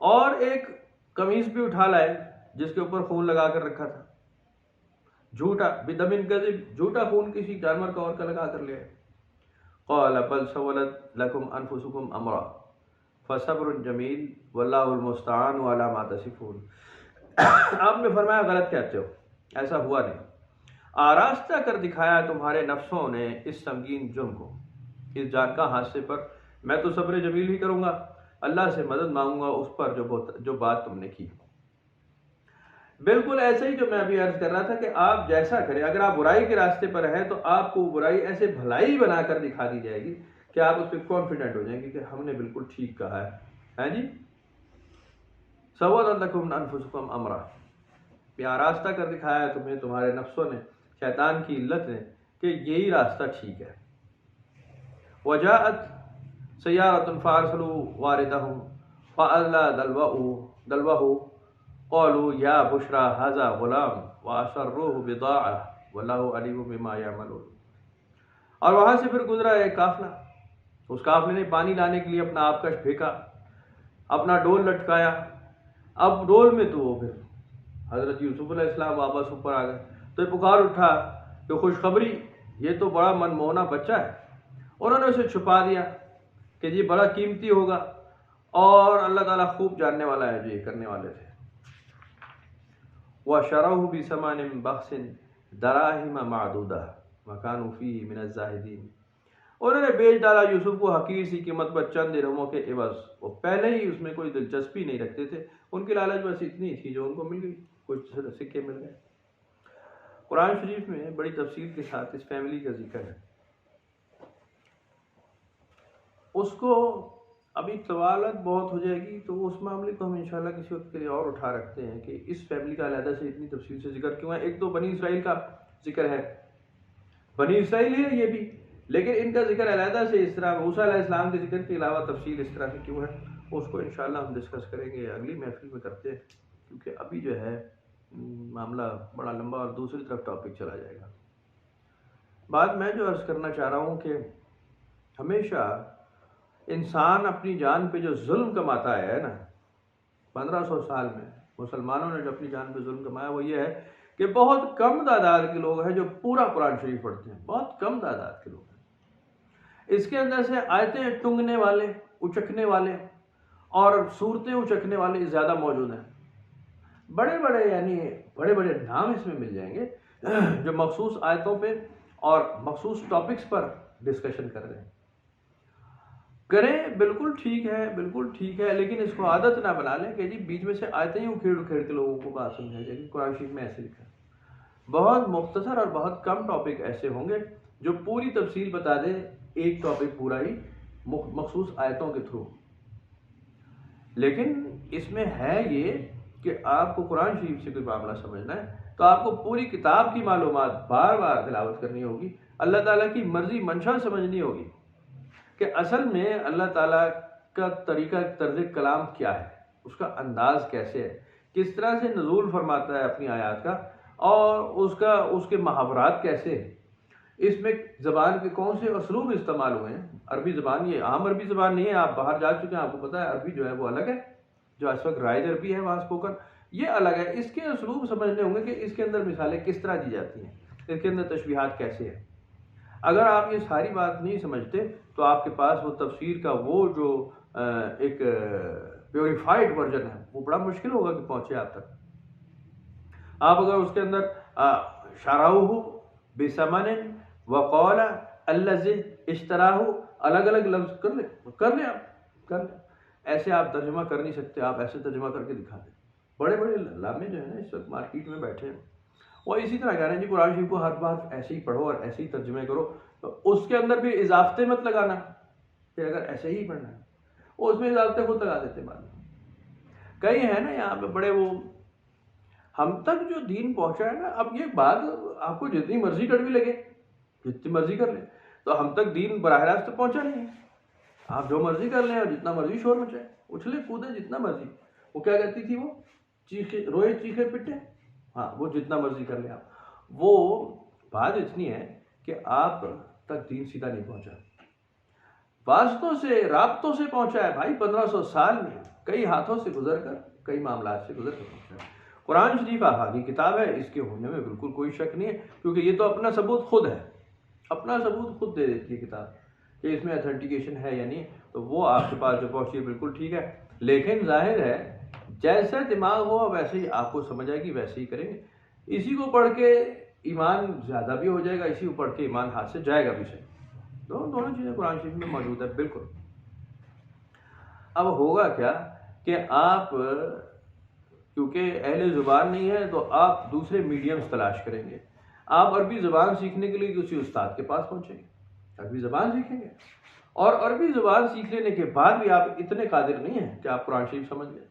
اور ایک قمیص بھی اٹھا لائے جس کے اوپر خون لگا کر رکھا تھا، جھوٹا، بدم کذب، جھوٹا خون کسی جانور کا اور کا لگا کر لیا۔ قال بل سولت لکم انفسکم امرا فصبر جمیل واللہ المستعان علی ما تصفون۔ آپ نے فرمایا غلط کہتے ہو، ایسا ہوا نہیں، آراستہ کر دکھایا تمہارے نفسوں نے اس سنگین جرم کو، اس جان کا حادثے پر، میں تو صبر جمیل ہی کروں گا، اللہ سے مدد مانگوں گا اس پر جو بات تم نے کی۔ بالکل ایسے ہی جو میں ابھی عرض کر رہا تھا کہ آپ جیسا کریں، اگر آپ برائی کے راستے پر ہیں تو آپ کو برائی ایسے بھلائی بنا کر دکھا دی جائے گی کہ آپ اس پہ کانفیڈنٹ ہو جائیں گے کہ ہم نے بالکل ٹھیک کہا ہے، ہیں جی۔ سولت لکم انفسکم امرا، پیار راستہ کر دکھایا ہے تمہیں تمہارے نفسوں نے، شیطان کی علت نے، کہ یہی راستہ ٹھیک ہے۔ وجاءت سیارۃ فارسلوا واردہم فأدلی دلوہ قالوا یا بشرا ھذا غلام واسروہ بضاعہ واللہ علیم بما یعملون۔ اور وہاں سے پھر گزرا ایک قافلہ، اس قافلے نے پانی لانے کے لیے اپنا آبکش پھینکا، اپنا ڈول لٹکایا، اب ڈول میں تو وہ پھر حضرت یوسف علیہ السلام واپس اوپر آ گئے، تو یہ پکار اٹھا کہ خوشخبری، یہ تو بڑا منموہنا بچہ ہے، انہوں نے اسے چھپا دیا کہ یہ بڑا قیمتی ہوگا، اور اللہ تعالیٰ خوب جاننے والا ہے جو یہ کرنے والے تھے۔ وَشَرَوْهُ بِثَمَنٍ بَخْسٍ دَرَاهِمَ مَعْدُودَةٍ وَكَانُوا فِيهِ مِنَ الزَّاهِدِينَ، انہوں نے بیچ ڈالا یوسف کو حقیر سی قیمت پر چند درہموں کے عوض، وہ پہلے ہی اس میں کوئی دلچسپی نہیں رکھتے تھے، ان کی لالچ بس اتنی تھی جو ان کو مل گئی، کچھ سکے مل گئے۔ قرآن شریف میں بڑی تفصیل کے ساتھ اس فیملی کا ذکر ہے، اس کو ابھی طوالت بہت ہو جائے گی تو اس معاملے کو ہم انشاءاللہ کسی وقت کے لیے اور اٹھا رکھتے ہیں کہ اس فیملی کا علیحدہ سے اتنی تفصیل سے ذکر کیوں ہے۔ ایک تو بنی اسرائیل کا ذکر ہے، بنی اسرائیل ہے یہ بھی، لیکن ان کا ذکر علیحدہ سے اس طرح موسیٰ علیہ السلام کے ذکر کے علاوہ تفصیل اس طرح سے کیوں ہے، اس کو انشاءاللہ ہم ڈسکس کریں گے اگلی محفل میں کرتے ہیں، کیونکہ ابھی جو ہے معاملہ بڑا لمبا اور دوسری طرف ٹاپک چلا جائے گا۔ بعد میں جو عرض کرنا چاہ رہا ہوں کہ ہمیشہ انسان اپنی جان پہ جو ظلم کماتا ہے نا، 1500 سال میں مسلمانوں نے جو اپنی جان پہ ظلم کمایا وہ یہ ہے کہ بہت کم تعداد کے لوگ ہیں جو پورا قرآن شریف پڑھتے ہیں، بہت کم تعداد کے لوگ ہیں۔ اس کے اندر سے آیتیں ٹنگنے والے، اچکنے والے اور صورتیں اچکنے والے زیادہ موجود ہیں۔ بڑے بڑے نام اس میں مل جائیں گے جو مخصوص آیتوں پہ اور مخصوص ٹاپکس پر ڈسکشن کر رہے ہیں۔ کریں، بالکل ٹھیک ہے، لیکن اس کو عادت نہ بنا لیں کہ جی بیچ میں سے آیتیں ہی اکھیڑ کے لوگوں کو بات سمجھائی جائے گی۔ قرآن شریف میں ایسے لکھا ہے، بہت مختصر اور بہت کم ٹاپک ایسے ہوں گے جو پوری تفصیل بتا دے، ایک ٹاپک پورا ہی مخصوص آیتوں کے تھرو۔ لیکن اس میں ہے یہ کہ آپ کو قرآن شریف سے کوئی معاملہ سمجھنا ہے تو آپ کو پوری کتاب کی معلومات بار بار تلاوت کرنی ہوگی، اللہ تعالیٰ کی مرضی منشا سمجھنی ہوگی کہ اصل میں اللہ تعالیٰ کا طریقہ طرز کلام کیا ہے، اس کا انداز کیسے ہے، کس طرح سے نزول فرماتا ہے اپنی آیات کا، اور اس کے محاورات کیسے ہیں، اس میں زبان کے کون سے اسلوب استعمال ہوئے ہیں۔ عربی زبان یہ عام عربی زبان نہیں ہے، آپ باہر جا چکے ہیں، آپ کو پتہ ہے عربی جو ہے وہ الگ ہے، جو اس وقت رائج عربی ہے وہاں اسپوکن، یہ الگ ہے۔ اس کے اسلوب سمجھنے ہوں گے کہ اس کے اندر مثالیں کس طرح دی جاتی ہیں، اس کے اندر تشبیہات کیسے ہیں۔ اگر آپ یہ ساری بات نہیں سمجھتے تو آپ کے پاس وہ تفسیر کا وہ جو ایک پیوریفائڈ ورژن ہے وہ بڑا مشکل ہوگا کہ پہنچے آپ تک۔ آپ اگر اس کے اندر شرعہ بثمن وقال الذی اشتراہ الگ الگ لفظ کر لیں آپ ایسے آپ ترجمہ کر نہیں سکتے، آپ ایسے ترجمہ کر کے دکھا دیں۔ بڑے بڑے علامے جو ہیں نا اس وقت مارکیٹ میں بیٹھے ہیں، وہ اسی طرح کہہ رہے ہیں جی قرآن شریف کو ہر بار ایسے ہی پڑھو اور ایسے ہی ترجمے کرو، تو اس کے اندر بھی اضافتے مت لگانا کہ اگر ایسے ہی پڑھنا ہے، وہ اس میں اضافتے خود لگا دیتے بعد میں۔ کئی ہیں نا یہاں پہ بڑے وہ ہم تک جو دین پہنچا ہے نا، اب یہ بات آپ کو جتنی مرضی کڑوی لگے، جتنی مرضی کر لیں، تو ہم تک دین براہ راست پہنچا نہیں ہے۔ آپ جو مرضی کر لیں اور جتنا مرضی شور مچائے، اچھلے کودے جتنا مرضی، وہ کیا کہتی تھی وہ روئے چیخے پٹے، ہاں وہ جتنا مرضی کر لیں آپ، وہ بات اتنی ہے کہ آپ تک دین سیدھا نہیں پہنچا، واسطوں سے رابطوں سے پہنچا ہے بھائی، 1500 سال میں کئی ہاتھوں سے گزر کر، کئی معاملات سے گزر کر پہنچا ہے۔ قرآن شریف آفاقی کتاب ہے، اس کے ہونے میں بالکل کوئی شک نہیں ہے، کیونکہ یہ تو اپنا ثبوت خود ہے، اپنا ثبوت خود دے دیتی ہے کتاب کہ اس میں اتھینٹیکیشن ہے یا نہیں، تو وہ آپ کے پاس جو پہنچی ہے بالکل ٹھیک ہے۔ لیکن ظاہر ہے جیسا دماغ ہو ویسے ہی آپ کو سمجھ آئے گی، ویسے ہی کریں گے۔ اسی کو پڑھ کے ایمان زیادہ بھی ہو جائے گا، اسی کو پڑھ کے ایمان ہاتھ سے جائے گا بھی صحیح۔ دونوں چیزیں قرآن شریف میں موجود ہے بالکل۔ اب ہوگا کیا کہ آپ کیونکہ اہل زبان نہیں ہے تو آپ دوسرے میڈیمز تلاش کریں گے۔ آپ عربی زبان سیکھنے کے لیے کسی استاد کے پاس پہنچیں گے، عربی زبان سیکھیں گے، اور عربی زبان سیکھ لینے کے بعد بھی آپ اتنے قادر نہیں ہیں کہ آپ قرآن شریف سمجھ گئے،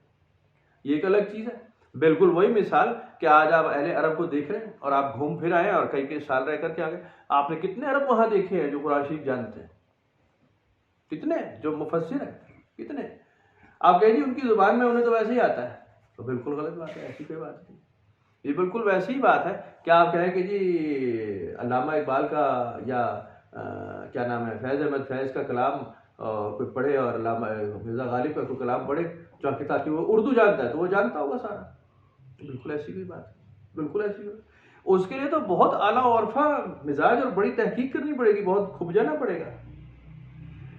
یہ ایک الگ چیز ہے۔ بالکل وہی مثال کہ آج آپ اہل عرب کو دیکھ رہے ہیں اور آپ گھوم پھر آئے اور کئی سال رہ کر کے آ گئے، آپ نے کتنے عرب وہاں دیکھے ہیں جو قرآن شریف جانتے ہیں، کتنے جو مفسر ہیں، کتنے آپ کہیں گے ان کی زبان میں انہیں تو ویسے ہی آتا ہے، تو بالکل غلط بات ہے، ایسی کوئی بات نہیں۔ یہ بالکل ویسی ہی بات ہے کہ آپ کہیں کہ جی علامہ اقبال کا یا کیا نام ہے فیض احمد فیض کا کلام کوئی پڑھے اور علامہ مرزا غالب کا کوئی کلام پڑھے تاکہ وہ اردو جانتا ہے تو وہ جانتا ہوگا سارا، بالکل ایسی کوئی بات ہے، بالکل ایسی کوئی۔ اس کے لیے تو بہت اعلیٰ عرفہ مزاج اور بڑی تحقیق کرنی پڑے گی، بہت کھب جانا پڑے گا،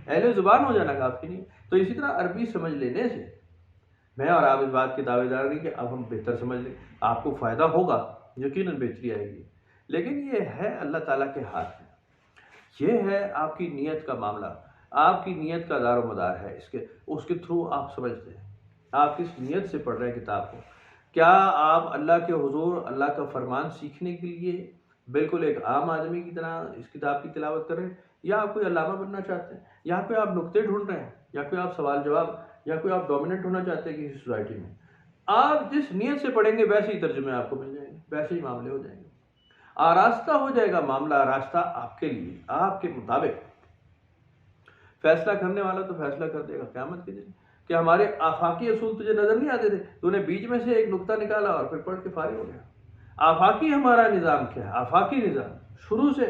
اہل زبان ہو جانا کافی نہیں۔ تو اسی طرح عربی سمجھ لینے سے میں اور آپ اس بات کے دعوے دار نہیں کہ اب ہم بہتر سمجھ لیں، آپ کو فائدہ ہوگا، یقیناً بہتری آئے گی، لیکن یہ ہے اللہ تعالیٰ کے ہاتھ میں، یہ ہے آپ کی نیت کا معاملہ، آپ کی نیت کا دار و مدار ہے اس کے تھرو آپ سمجھتے ہیں آپ کس نیت سے پڑھ رہے ہیں کتاب کو۔ کیا آپ اللہ کے حضور اللہ کا فرمان سیکھنے کے لیے بالکل ایک عام آدمی کی طرح اس کتاب کی تلاوت کر رہے ہیں، یا آپ کوئی علامہ بننا چاہتے ہیں، یا کوئی آپ نقطے ڈھونڈ رہے ہیں، یا کوئی آپ سوال جواب، یا کوئی آپ ڈومیننٹ ہونا چاہتے ہیں کسی سوسائٹی میں؟ آپ جس نیت سے پڑھیں گے ویسے ہی ترجمے آپ کو مل جائیں گے، ویسے ہی معاملے ہو جائیں گے، آراستہ ہو جائے گا معاملہ، آراستہ آپ کے لیے، آپ کے مطابق۔ فیصلہ کرنے والا تو فیصلہ کر دے گا قیامت کے دن کہ ہمارے آفاقی اصول تجھے نظر نہیں آتے تھے، تو نے بیچ میں سے ایک نقطہ نکالا اور پھر پڑھ کے فارغ ہو گیا۔ آفاقی ہمارا نظام کیا ہے، آفاقی نظام شروع سے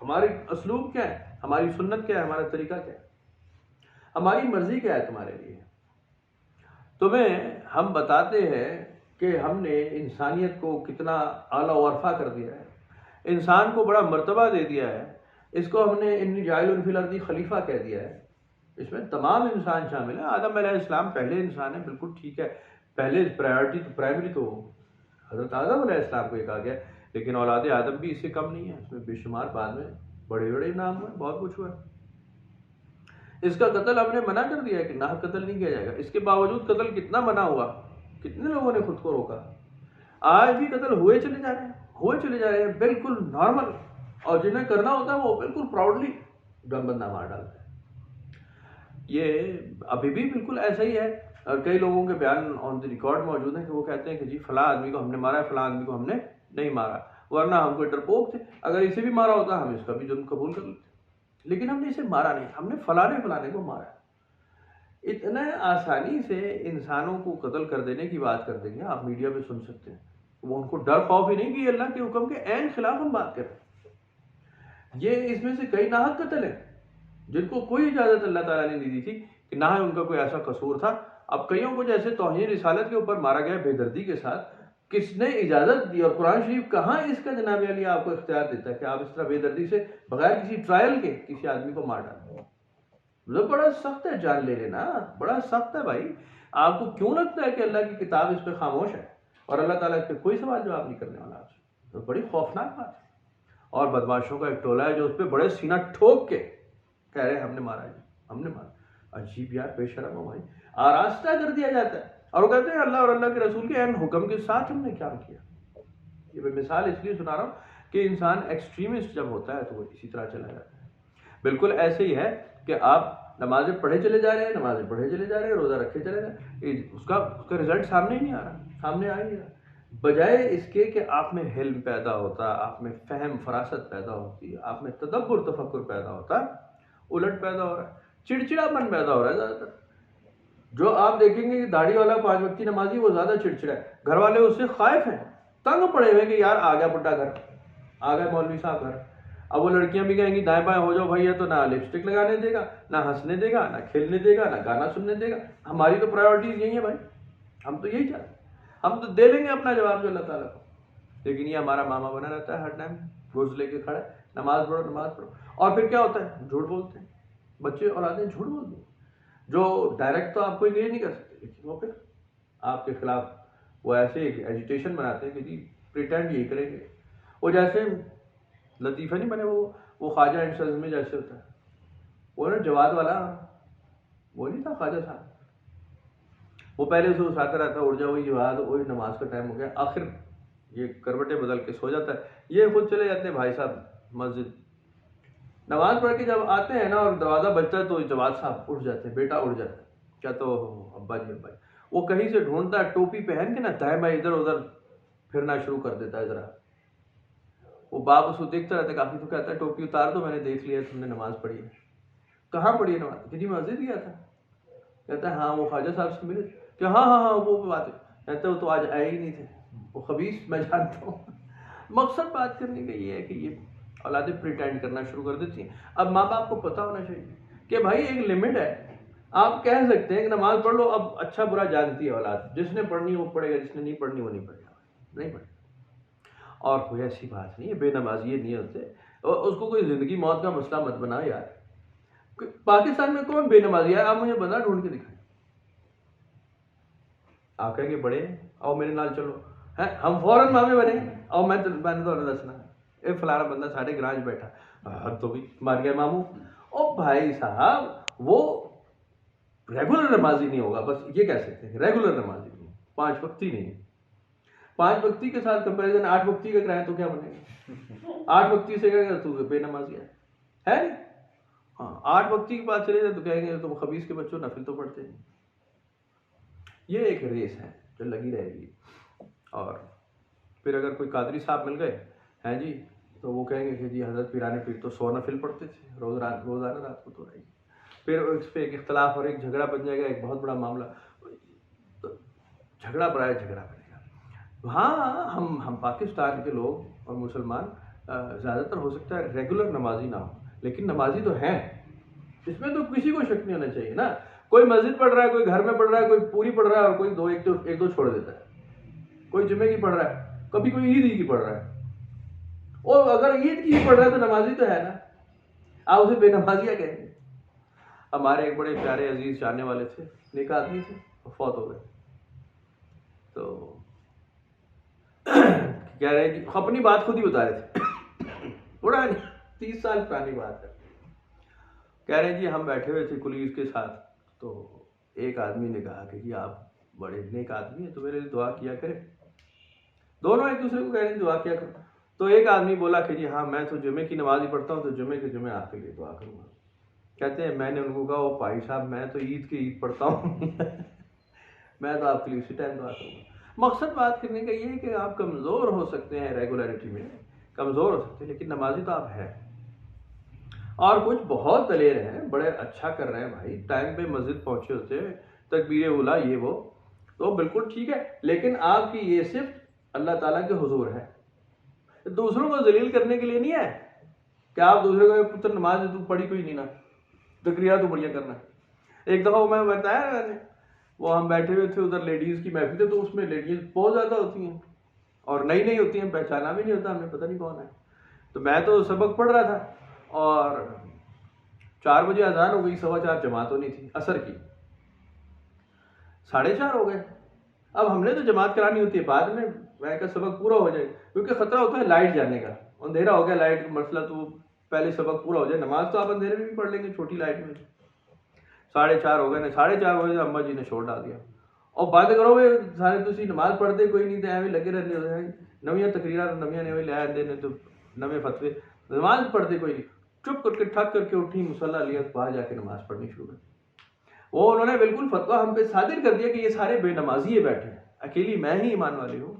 ہماری اسلوب کیا ہے، ہماری سنت کیا ہے، ہمارا طریقہ کیا ہے، ہماری مرضی کیا ہے تمہارے لیے۔ تمہیں ہم بتاتے ہیں کہ ہم نے انسانیت کو کتنا اعلیٰ و عرفہ کر دیا ہے، انسان کو بڑا مرتبہ دے دیا ہے، اس کو ہم نے انی جاعل فی الارض خلیفہ کہہ دیا ہے، اس میں تمام انسان شامل ہیں۔ آدم علیہ السلام پہلے انسان ہیں، بالکل ٹھیک ہے، پہلے پرائمری تو حضرت آدم علیہ السلام کو یہ کہا گیا، لیکن اولاد آدم بھی اس سے کم نہیں ہے، اس میں بے شمار بعد میں بڑے بڑے نام ہوئے، بہت کچھ ہوا ہے۔ اس کا قتل ہم نے منع کر دیا ہے کہ ناحق قتل نہیں کیا جائے گا، اس کے باوجود قتل کتنا منع ہوا، کتنے لوگوں نے خود کو روکا، آج بھی قتل ہوئے چلے جا رہے ہیں بالکل نارمل، اور جنہیں کرنا ہوتا ہے وہ بالکل پراؤڈلی بندہ مار ڈالتا ہے۔ یہ ابھی بھی بالکل ایسا ہی ہے، اور کئی لوگوں کے بیان آن دی ریکارڈ موجود ہیں کہ وہ کہتے ہیں کہ جی فلاں آدمی کو ہم نے مارا ہے، فلاں آدمی کو ہم نے نہیں مارا، ورنہ ہم کوئی ڈرپوک تھے، اگر اسے بھی مارا ہوتا ہم اس کا بھی جرم قبول کر لیتے، لیکن ہم نے اسے مارا نہیں، ہم نے فلانے کو مارا۔ اتنا آسانی سے انسانوں کو قتل کر دینے کی بات کر دیں گے، آپ میڈیا پہ سن سکتے ہیں، وہ ان کو ڈر خوف ہی نہیں کہ یہ اللہ کے حکم کے عین خلاف ہم بات کریں۔ یہ اس میں سے کئی ناحق قتل ہیں جن کو کوئی اجازت اللہ تعالیٰ نے نہیں دی تھی، کہ نہ ہی ان کا کوئی ایسا قصور تھا۔ اب کئیوں کو جیسے توہین رسالت کے اوپر مارا گیا بے دردی کے ساتھ، کس نے اجازت دی؟ اور قرآن شریف کہاں اس کا جناب علی آپ کو اختیار دیتا ہے کہ آپ اس طرح بے دردی سے بغیر کسی ٹرائل کے کسی آدمی کو مار ڈالیں؟ مطلب بڑا سخت ہے جان لے لینا، بڑا سخت ہے بھائی۔ آپ کو کیوں لگتا ہے کہ اللہ کی کتاب اس پہ خاموش ہے اور اللہ تعالیٰ اس پہ کوئی سوال جواب نہیں کرنے والا آپ سے؟ تو بڑی خوفناک بات ہے۔ اور بدماشوں کا ایک ٹولہ ہے جو اس پہ بڑے سینہ ٹھوک کے کہہ رہے ہیں ہم نے مارا جی، ہم نے مارا۔ عجیب یار، بے شرم ہو بھائی، آراستہ کر دیا جاتا ہے اور وہ کہتے ہیں اللہ اور اللہ کے رسول کے عین حکم کے ساتھ ہم نے کیا کیا۔ یہ میں مثال اس لیے سنا رہا ہوں کہ انسان ایکسٹریمسٹ جب ہوتا ہے تو وہ اسی طرح چلا جاتا ہے۔ بالکل ایسے ہی ہے کہ آپ نمازیں پڑھے چلے جا رہے ہیں، روزہ رکھے چلے جا رہے ہیں، اس کا رزلٹ سامنے ہی نہیں آ رہا، سامنے آ ہی نہیں رہا، بجائے اس کے کہ آپ میں حلم پیدا ہوتا، آپ میں فہم فراست پیدا ہوتی، آپ میں تدبر تفکر پیدا ہوتا، الٹ پیدا ہو رہا ہے، چڑچڑاپن پیدا ہو رہا ہے زیادہ تر۔ جو آپ دیکھیں گے کہ داڑھی والا 5 وقتی نمازی وہ زیادہ چڑچڑا ہے، گھر والے اس سے خائف ہیں، تنگ پڑے ہوئے کہ یار آ گیا بڈھا گھر، آ گئے مولوی صاحب گھر۔ اب وہ لڑکیاں بھی کہیں گی دائیں بائیں ہو جاؤ بھیا، تو نہ لپسٹک لگانے دے گا، نہ ہنسنے دے گا، نہ کھیلنے دے گا، نہ گانا سننے دے گا۔ ہماری تو پرائیورٹیز یہی ہیں بھائی، ہم تو یہی چاہتے ہیں، ہم تو دے لیں گے اپنا جواب جو اللہ تعالیٰ کو، لیکن یہ ہمارا ماما بنا رہتا ہے ہر ٹائم، گوشت لے کے کھڑا ہے، نماز پڑھو۔ اور پھر کیا ہوتا ہے؟ جھوٹ بولتے ہیں بچے، اولادیں جھوٹ بولتے ہیں، جو ڈائریکٹ تو آپ کو یہ نہیں کر سکتے، لیکن وہ پھر آپ کے خلاف وہ ایسے ایجیٹیشن بناتے ہیں کہ جی پریٹینڈ یہی کریں گے۔ وہ جیسے لطیفہ نہیں بنے، وہ خواجہ اینڈ سنز میں جیسے ہوتا ہے، وہ نا جواد والا وہ نہیں تھا خواجہ صاحب، وہ پہلے سے اٹھاتا رہتا، اڑ جاؤ وہی جواد، وہی نماز کا ٹائم ہو گیا، آخر یہ کروٹیں بدل کے سو جاتا ہے، یہ خود چلے جاتے ہیں بھائی صاحب مسجد، نماز پڑھ کے جب آتے ہیں نا اور دروازہ بجتا ہے تو جواد صاحب اٹھ جاتے ہیں، بیٹا اٹھ جاتا ہے، کیا تو ابا جی وہ کہیں سے ڈھونڈتا ہے، ٹوپی پہن کے نا دائیں بائیں ادھر ادھر پھرنا شروع کر دیتا ہے، ذرا وہ باپ اس کو دیکھتا رہتا ہے کافی، تو کہتا ہے ٹوپی اتار دو، میں نے دیکھ لیا تم نے نماز پڑھی ہے۔ کہاں پڑھی ہے نماز؟ کہ جی مسجد گیا تھا۔ کہتا ہے ہاں وہ خواجہ صاحب سے ملے کہ ہاں وہ بات ہے، کہتا ہے وہ تو آج آئے ہی نہیں تھے، وہ خبیث میں جانتا ہوں۔ مقصد بات کرنے کا یہ ہے کہ یہ اولادیں پریٹینڈ کرنا شروع کر دیتی ہیں۔ اب ماں باپ کو پتہ ہونا چاہیے کہ بھائی ایک لمٹ ہے، آپ کہہ سکتے ہیں کہ نماز پڑھ لو، اب اچھا برا جانتی ہے اولاد، جس نے پڑھنی وہ پڑھے گا، جس نے نہیں پڑھنی وہ نہیں پڑھے گا۔ اور کوئی ایسی بات نہیں ہے، بے نمازی نہیں ہوتے، اس کو کوئی زندگی موت کا مسئلہ مت بنا یار۔ پاکستان میں کون بے نمازی ہے؟ آپ مجھے بندہ ڈھونڈ کے دکھائیں۔ آپ کہیں گے بڑے آؤ میرے نال چلو، ہم فوراً مامے بنے، آؤ میں نے تو دسنا اے فلانا بندہ ساڑھے گراج بیٹھا، تو بھی مار گیا ماموں۔ او بھائی صاحب وہ ریگولر نمازی نہیں ہوگا، بس یہ کہہ سکتے ہیں ریگولر نمازی نہیں، 5 وقتی نہیں، 5 وقتی کے ساتھ کمپیریزن 8 وقتی کا کرائیں تو کیا بنے گا؟ 8 وقتی سے کہے گا تو بے نمازی ہے نہیں؟ ہاں 8 وقتی کے پاس چلے جائے تو کہیں گے تم خبیث کے بچوں، نفل تو پڑھتے نہیں۔ یہ ایک ریس ہے جو لگی رہے گی۔ اور پھر اگر کوئی قادری صاحب مل گئے ہیں جی تو وہ کہیں گے کہ جی حضرت پیران پیر تو 100 نفل پڑھتے تھے روزانہ رات کو، تو رہے گی، پھر اس پہ ایک اختلاف اور ایک جھگڑا بن جائے گا، ایک بہت بڑا معاملہ، تو جھگڑا بڑا جھگڑا بنے گا۔ ہاں ہم پاکستان کے لوگ اور مسلمان زیادہ تر ہو سکتا ہے ریگولر نمازی نہ ہو، لیکن نمازی تو ہیں، اس میں تو کسی کو شک نہیں ہونا چاہیے نا۔ کوئی مسجد پڑھ رہا ہے، کوئی گھر میں پڑھ رہا ہے، کوئی پوری پڑھ رہا ہے، اور کوئی ایک دو چھوڑ دیتا ہے، کوئی جمعے کی پڑھ رہا ہے، کبھی کوئی عید کی پڑھ رہا ہے، اور اگر عید کی پڑھ رہا ہے تو نمازی تو ہے نا، آپ اسے بے نمازیہ کہیں گے۔ ہمارے ایک بڑے پیارے عزیز جاننے والے تھے، نیک آدمی تھے، وہ فوت ہو گئے، تو کہہ رہے کہ اپنی بات خود ہی بتا رہے تھے، بڑا نہیں 30 سال پرانی بات ہے، کہہ رہے جی ہم بیٹھے ہوئے تھے کولیگ کے ساتھ، تو ایک آدمی نے کہا کہ جی آپ بڑے نیک آدمی ہیں تو میرے لیے دعا کیا کریں، دونوں ایک دوسرے کو کہہ رہے ہیں دعا کیا کرو، تو ایک آدمی بولا کہ جی ہاں میں تو جمعے کی نماز ہی پڑھتا ہوں، تو جمعے کے جمعے آپ کے لیے دعا کروں گا۔ کہتے ہیں میں نے ان کو کہا وہ بھائی صاحب میں تو عید کی عید پڑھتا ہوں میں تو آپ کے لیے اسی ٹائم دعا کروں گا۔ مقصد بات کرنے کا یہ ہے کہ آپ کمزور ہو سکتے ہیں ریگولیرٹی میں، کمزور ہو سکتے ہیں، لیکن نمازی تو آپ ہیں. اور کچھ بہت دلیر ہیں، بڑے اچھا کر رہے ہیں بھائی، ٹائم پہ مسجد پہنچے ہوتے ہیں، تکبیر اولا یہ وہ، تو بالکل ٹھیک ہے. لیکن آپ کی یہ صرف اللہ تعالیٰ کے حضور ہے، دوسروں کو ذلیل کرنے کے لیے نہیں ہے کہ آپ دوسرے کو پتر نماز تو پڑھی کوئی نہیں نا، تقریرات تو بڑھیا کرنا. ایک دفعہ میں بتایا میں نے، وہ ہم بیٹھے ہوئے تھے ادھر، لیڈیز کی محفل ہے، تو اس میں لیڈیز بہت زیادہ ہوتی ہیں اور نئی نئی ہوتی ہیں، پہچانا بھی نہیں ہوتا ہمیں، پتہ نہیں کون ہے. تو میں تو سبق پڑھ رہا تھا اور 4 بجے اذان ہو گئی، 4:15 جماعت ہونی تھی عصر کی، 4:30 ہو گئے. اب ہم نے تو جماعت کرانی ہوتی ہے بعد میں کہا سبق پورا ہو جائے، کیونکہ خطرہ ہوتا ہے لائٹ جانے کا، اندھیرا ہو گیا لائٹ کا مسئلہ، تو پہلے سبق پورا ہو جائے. نماز تو آپ اندھیرے میں بھی پڑھ لیں گے چھوٹی لائٹ میں. 4:30 ہو گئے نا، 4:30 بجے اماں جی نے شور ڈال دیا، اور بند کرو گے سارے، تھی نماز پڑھتے کوئی نہیں تھے، ایویں لگے رہتے ہوتے ہیں، نویاں تقریرات نویاں نے لے آتے ہیں، تو نویں فتوے، نماز پڑھتے کوئی نہیں. چپ کر کے ٹھک کر کے اٹھی، مصلی لیا، باہر جا کے نماز پڑھنی شروع کر. وہ انہوں نے بالکل فتویٰ ہم پہ صادر کر دیا کہ یہ سارے بے نمازی بیٹھے ہیں، اکیلی میں ہی ایمان والی ہوں.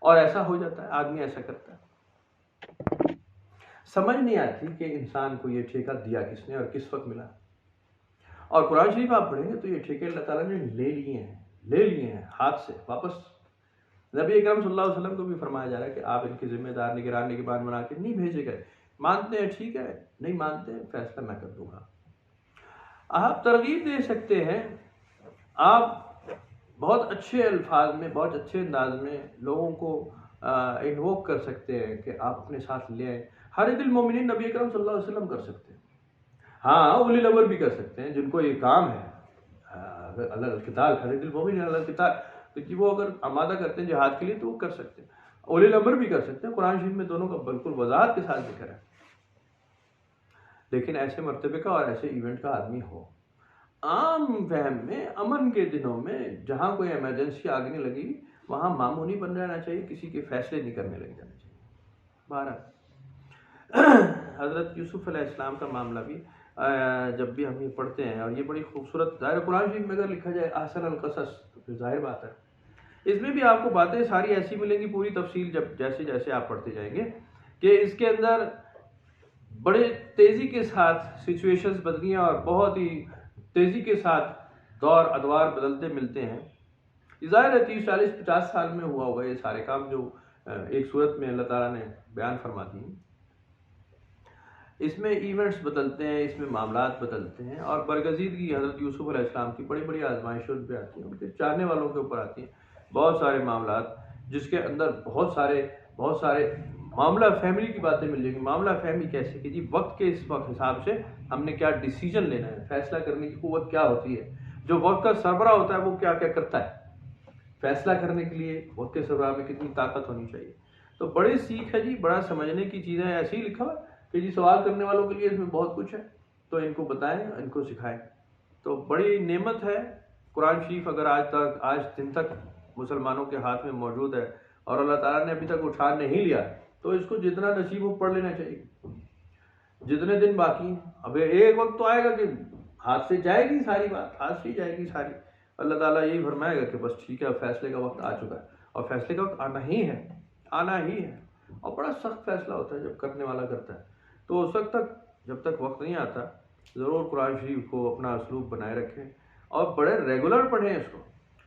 اور ایسا ہو جاتا ہے، آدمی ایسا کرتا ہے. سمجھ نہیں آتی کہ انسان کو یہ ٹھیکہ دیا کس نے اور کس وقت ملا. اور قرآن شریف آپ پڑھیں گے تو یہ ٹھیکے اللہ تعالیٰ نے لے لیے ہیں ہاتھ سے واپس. نبی اکرم صلی اللہ علیہ وسلم کو بھی فرمایا جا رہا ہے کہ آپ ان کے ذمہ دار نگران نگہبان بنا کے نہیں بھیجے گئے. مانتے ہیں ٹھیک ہے، نہیں مانتے ہیں فیصلہ میں کر دوں گا. آپ ترغیب دے سکتے ہیں، آپ بہت اچھے الفاظ میں، بہت اچھے انداز میں لوگوں کو انووک کر سکتے ہیں کہ آپ اپنے ساتھ لے آئیں. حارث المومنین نبی اکرم صلی اللہ علیہ وسلم کر سکتے ہیں. ہاں اولی الامر بھی کر سکتے ہیں جن کو یہ کام ہے، اللہ القتال، حارث المومنین اللہ القتال، کہ وہ اگر آمادہ کرتے ہیں جہاد کے لیے تو وہ کر سکتے ہیں. اولی الامر بھی کر سکتے ہیں، قرآن شریف میں دونوں کا بالکل وضاحت کے ساتھ ذکر ہے. لیکن ایسے مرتبے کا اور ایسے ایونٹ کا آدمی ہو. عام فہم میں امن کے دنوں میں جہاں کوئی ایمرجنسی آگے نہیں لگی وہاں معمولی بن رہنا چاہیے، کسی کے فیصلے نہیں کرنے لگ جانا چاہیے. بہرحال حضرت یوسف علیہ السلام کا معاملہ بھی جب بھی ہم یہ پڑھتے ہیں، اور یہ بڑی خوبصورت ظاہر قرآن شریف میں اگر لکھا جائے احسن القصص تو پھر ظاہر بات ہے اس میں بھی آپ کو باتیں ساری ایسی ملیں گی، پوری تفصیل جب جیسے جیسے آپ پڑھتے جائیں گے، کہ اس کے اندر بڑے تیزی کے ساتھ سچویشنز بدلی ہیں اور بہت ہی تیزی کے ساتھ دور ادوار بدلتے ملتے ہیں. ظاہر ہے 30 40 50 سال میں ہوا ہوگا یہ سارے کام جو ایک صورت میں اللہ تعالیٰ نے بیان فرما دی ہیں. اس میں ایونٹس بدلتے ہیں، اس میں معاملات بدلتے ہیں، اور برگزیدگی حضرت یوسف علیہ السلام کی بڑی بڑی آزمائشوں پہ آتی ہیں، ان کے چاہنے والوں کے اوپر آتی ہیں. بہت سارے معاملات جس کے اندر بہت سارے معاملہ فیملی کی باتیں مل جائیں گی. معاملہ فیملی کیسے کہ جی وقت کے اس وقت حساب سے ہم نے کیا ڈیسیجن لینا ہے، فیصلہ کرنے کی قوت کیا ہوتی ہے، جو وقت کا سربراہ ہوتا ہے وہ کیا کیا کرتا ہے، فیصلہ کرنے کے لیے وقت کے سربراہ میں کتنی طاقت ہونی چاہیے. تو بڑی سیکھ ہے جی، بڑا سمجھنے کی چیزیں. ایسے ہی لکھا ہوا کہ جی سوال کرنے والوں کے لیے اس میں بہت کچھ ہے، تو ان کو بتائیں، ان کو سکھائیں. تو بڑی نعمت ہے قرآن شریف اگر آج دن تک مسلمانوں کے ہاتھ میں موجود ہے اور اللہ تعالیٰ نے ابھی تک اٹھا نہیں لیا، تو اس کو جتنا نصیب ہو پڑھ لینا چاہیے. جتنے دن باقی ہیں، اب ایک وقت تو آئے گا کہ ہاتھ سے جائے گی ساری بات، ہاتھ سے جائے گی ساری. اللہ تعالیٰ یہی فرمائے گا کہ بس ٹھیک ہے، فیصلے کا وقت آ چکا ہے، اور فیصلے کا وقت آنا ہی ہے. اور بڑا سخت فیصلہ ہوتا ہے جب کرنے والا کرتا ہے. تو اس وقت تک جب تک وقت نہیں آتا ضرور قرآن شریف کو اپنا اسلوب بنائے رکھیں، اور بڑے ریگولر پڑھیں اس کو،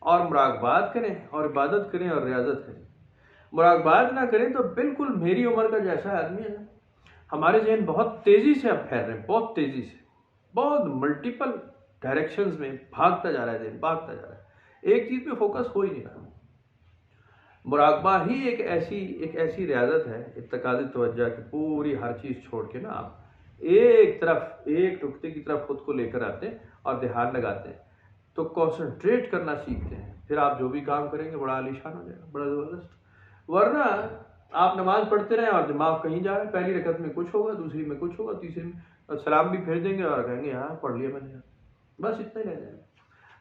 اور مراقبات کریں اور عبادت کریں اور ریاضت کریں. مراقبات نہ کریں تو بالکل میری عمر کا جیسا آدمی ہے. ہمارے ذہن بہت تیزی سے اب پھیل رہے ہیں، بہت تیزی سے، بہت ملٹیپل ڈائریکشنز میں بھاگتا جا رہا ہے ذہن، بھاگتا جا رہا ہے، ایک چیز پہ فوکس ہو ہی نہیں رہا. مراقبہ ہی ایک ایسی ریاضت ہے، اتقاضی توجہ کی، پوری ہر چیز چھوڑ کے نا آپ ایک نقطے کی طرف خود کو لے کر آتے ہیں اور دھیان لگاتے ہیں، تو کنسنٹریٹ کرنا سیکھتے ہیں. پھر آپ جو بھی کام کریں گے بڑا عالیشان ہو جائے گا، بڑا زبردست. ورنہ آپ نماز پڑھتے رہیں اور دماغ کہیں جا رہا ہے، پہلی رکعت میں کچھ ہوگا، دوسری میں کچھ ہوگا، تیسری میں سلام بھی پھیر دیں گے اور کہیں گے ہاں پڑھ لیا میں نے، بس اتنا ہی رہ جائے گا.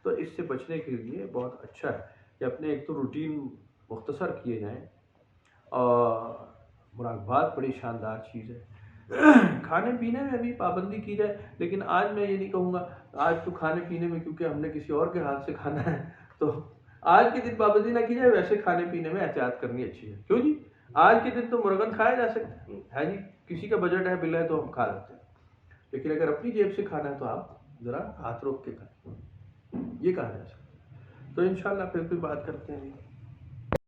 تو اس سے بچنے کے لیے بہت اچھا ہے کہ اپنے ایک تو روٹین مختصر کیے جائیں، اور مراقبات بڑی شاندار چیز ہے. کھانے پینے میں بھی پابندی کی جائے، لیکن آج میں یہ نہیں کہوں گا آج تو کھانے پینے میں کیونکہ ہم نے کسی اور کے ہاتھ سے کھانا ہے تو آج کے دن پابندی نہ کی جائے، ویسے کھانے پینے میں احتیاط کرنی اچھی ہے. کیوں جی؟ آج کے دن تو مرغن کھایا جا سکتا ہے جی، کسی کا بجٹ ہے بل ہے تو ہم کھا لیتے ہیں، لیکن اگر اپنی جیب سے کھانا ہے تو آپ ذرا ہاتھ روک کے کھائیں، یہ کہا جا سکتا ہے. تو انشاءاللہ پھر کوئی بات کرتے ہیں.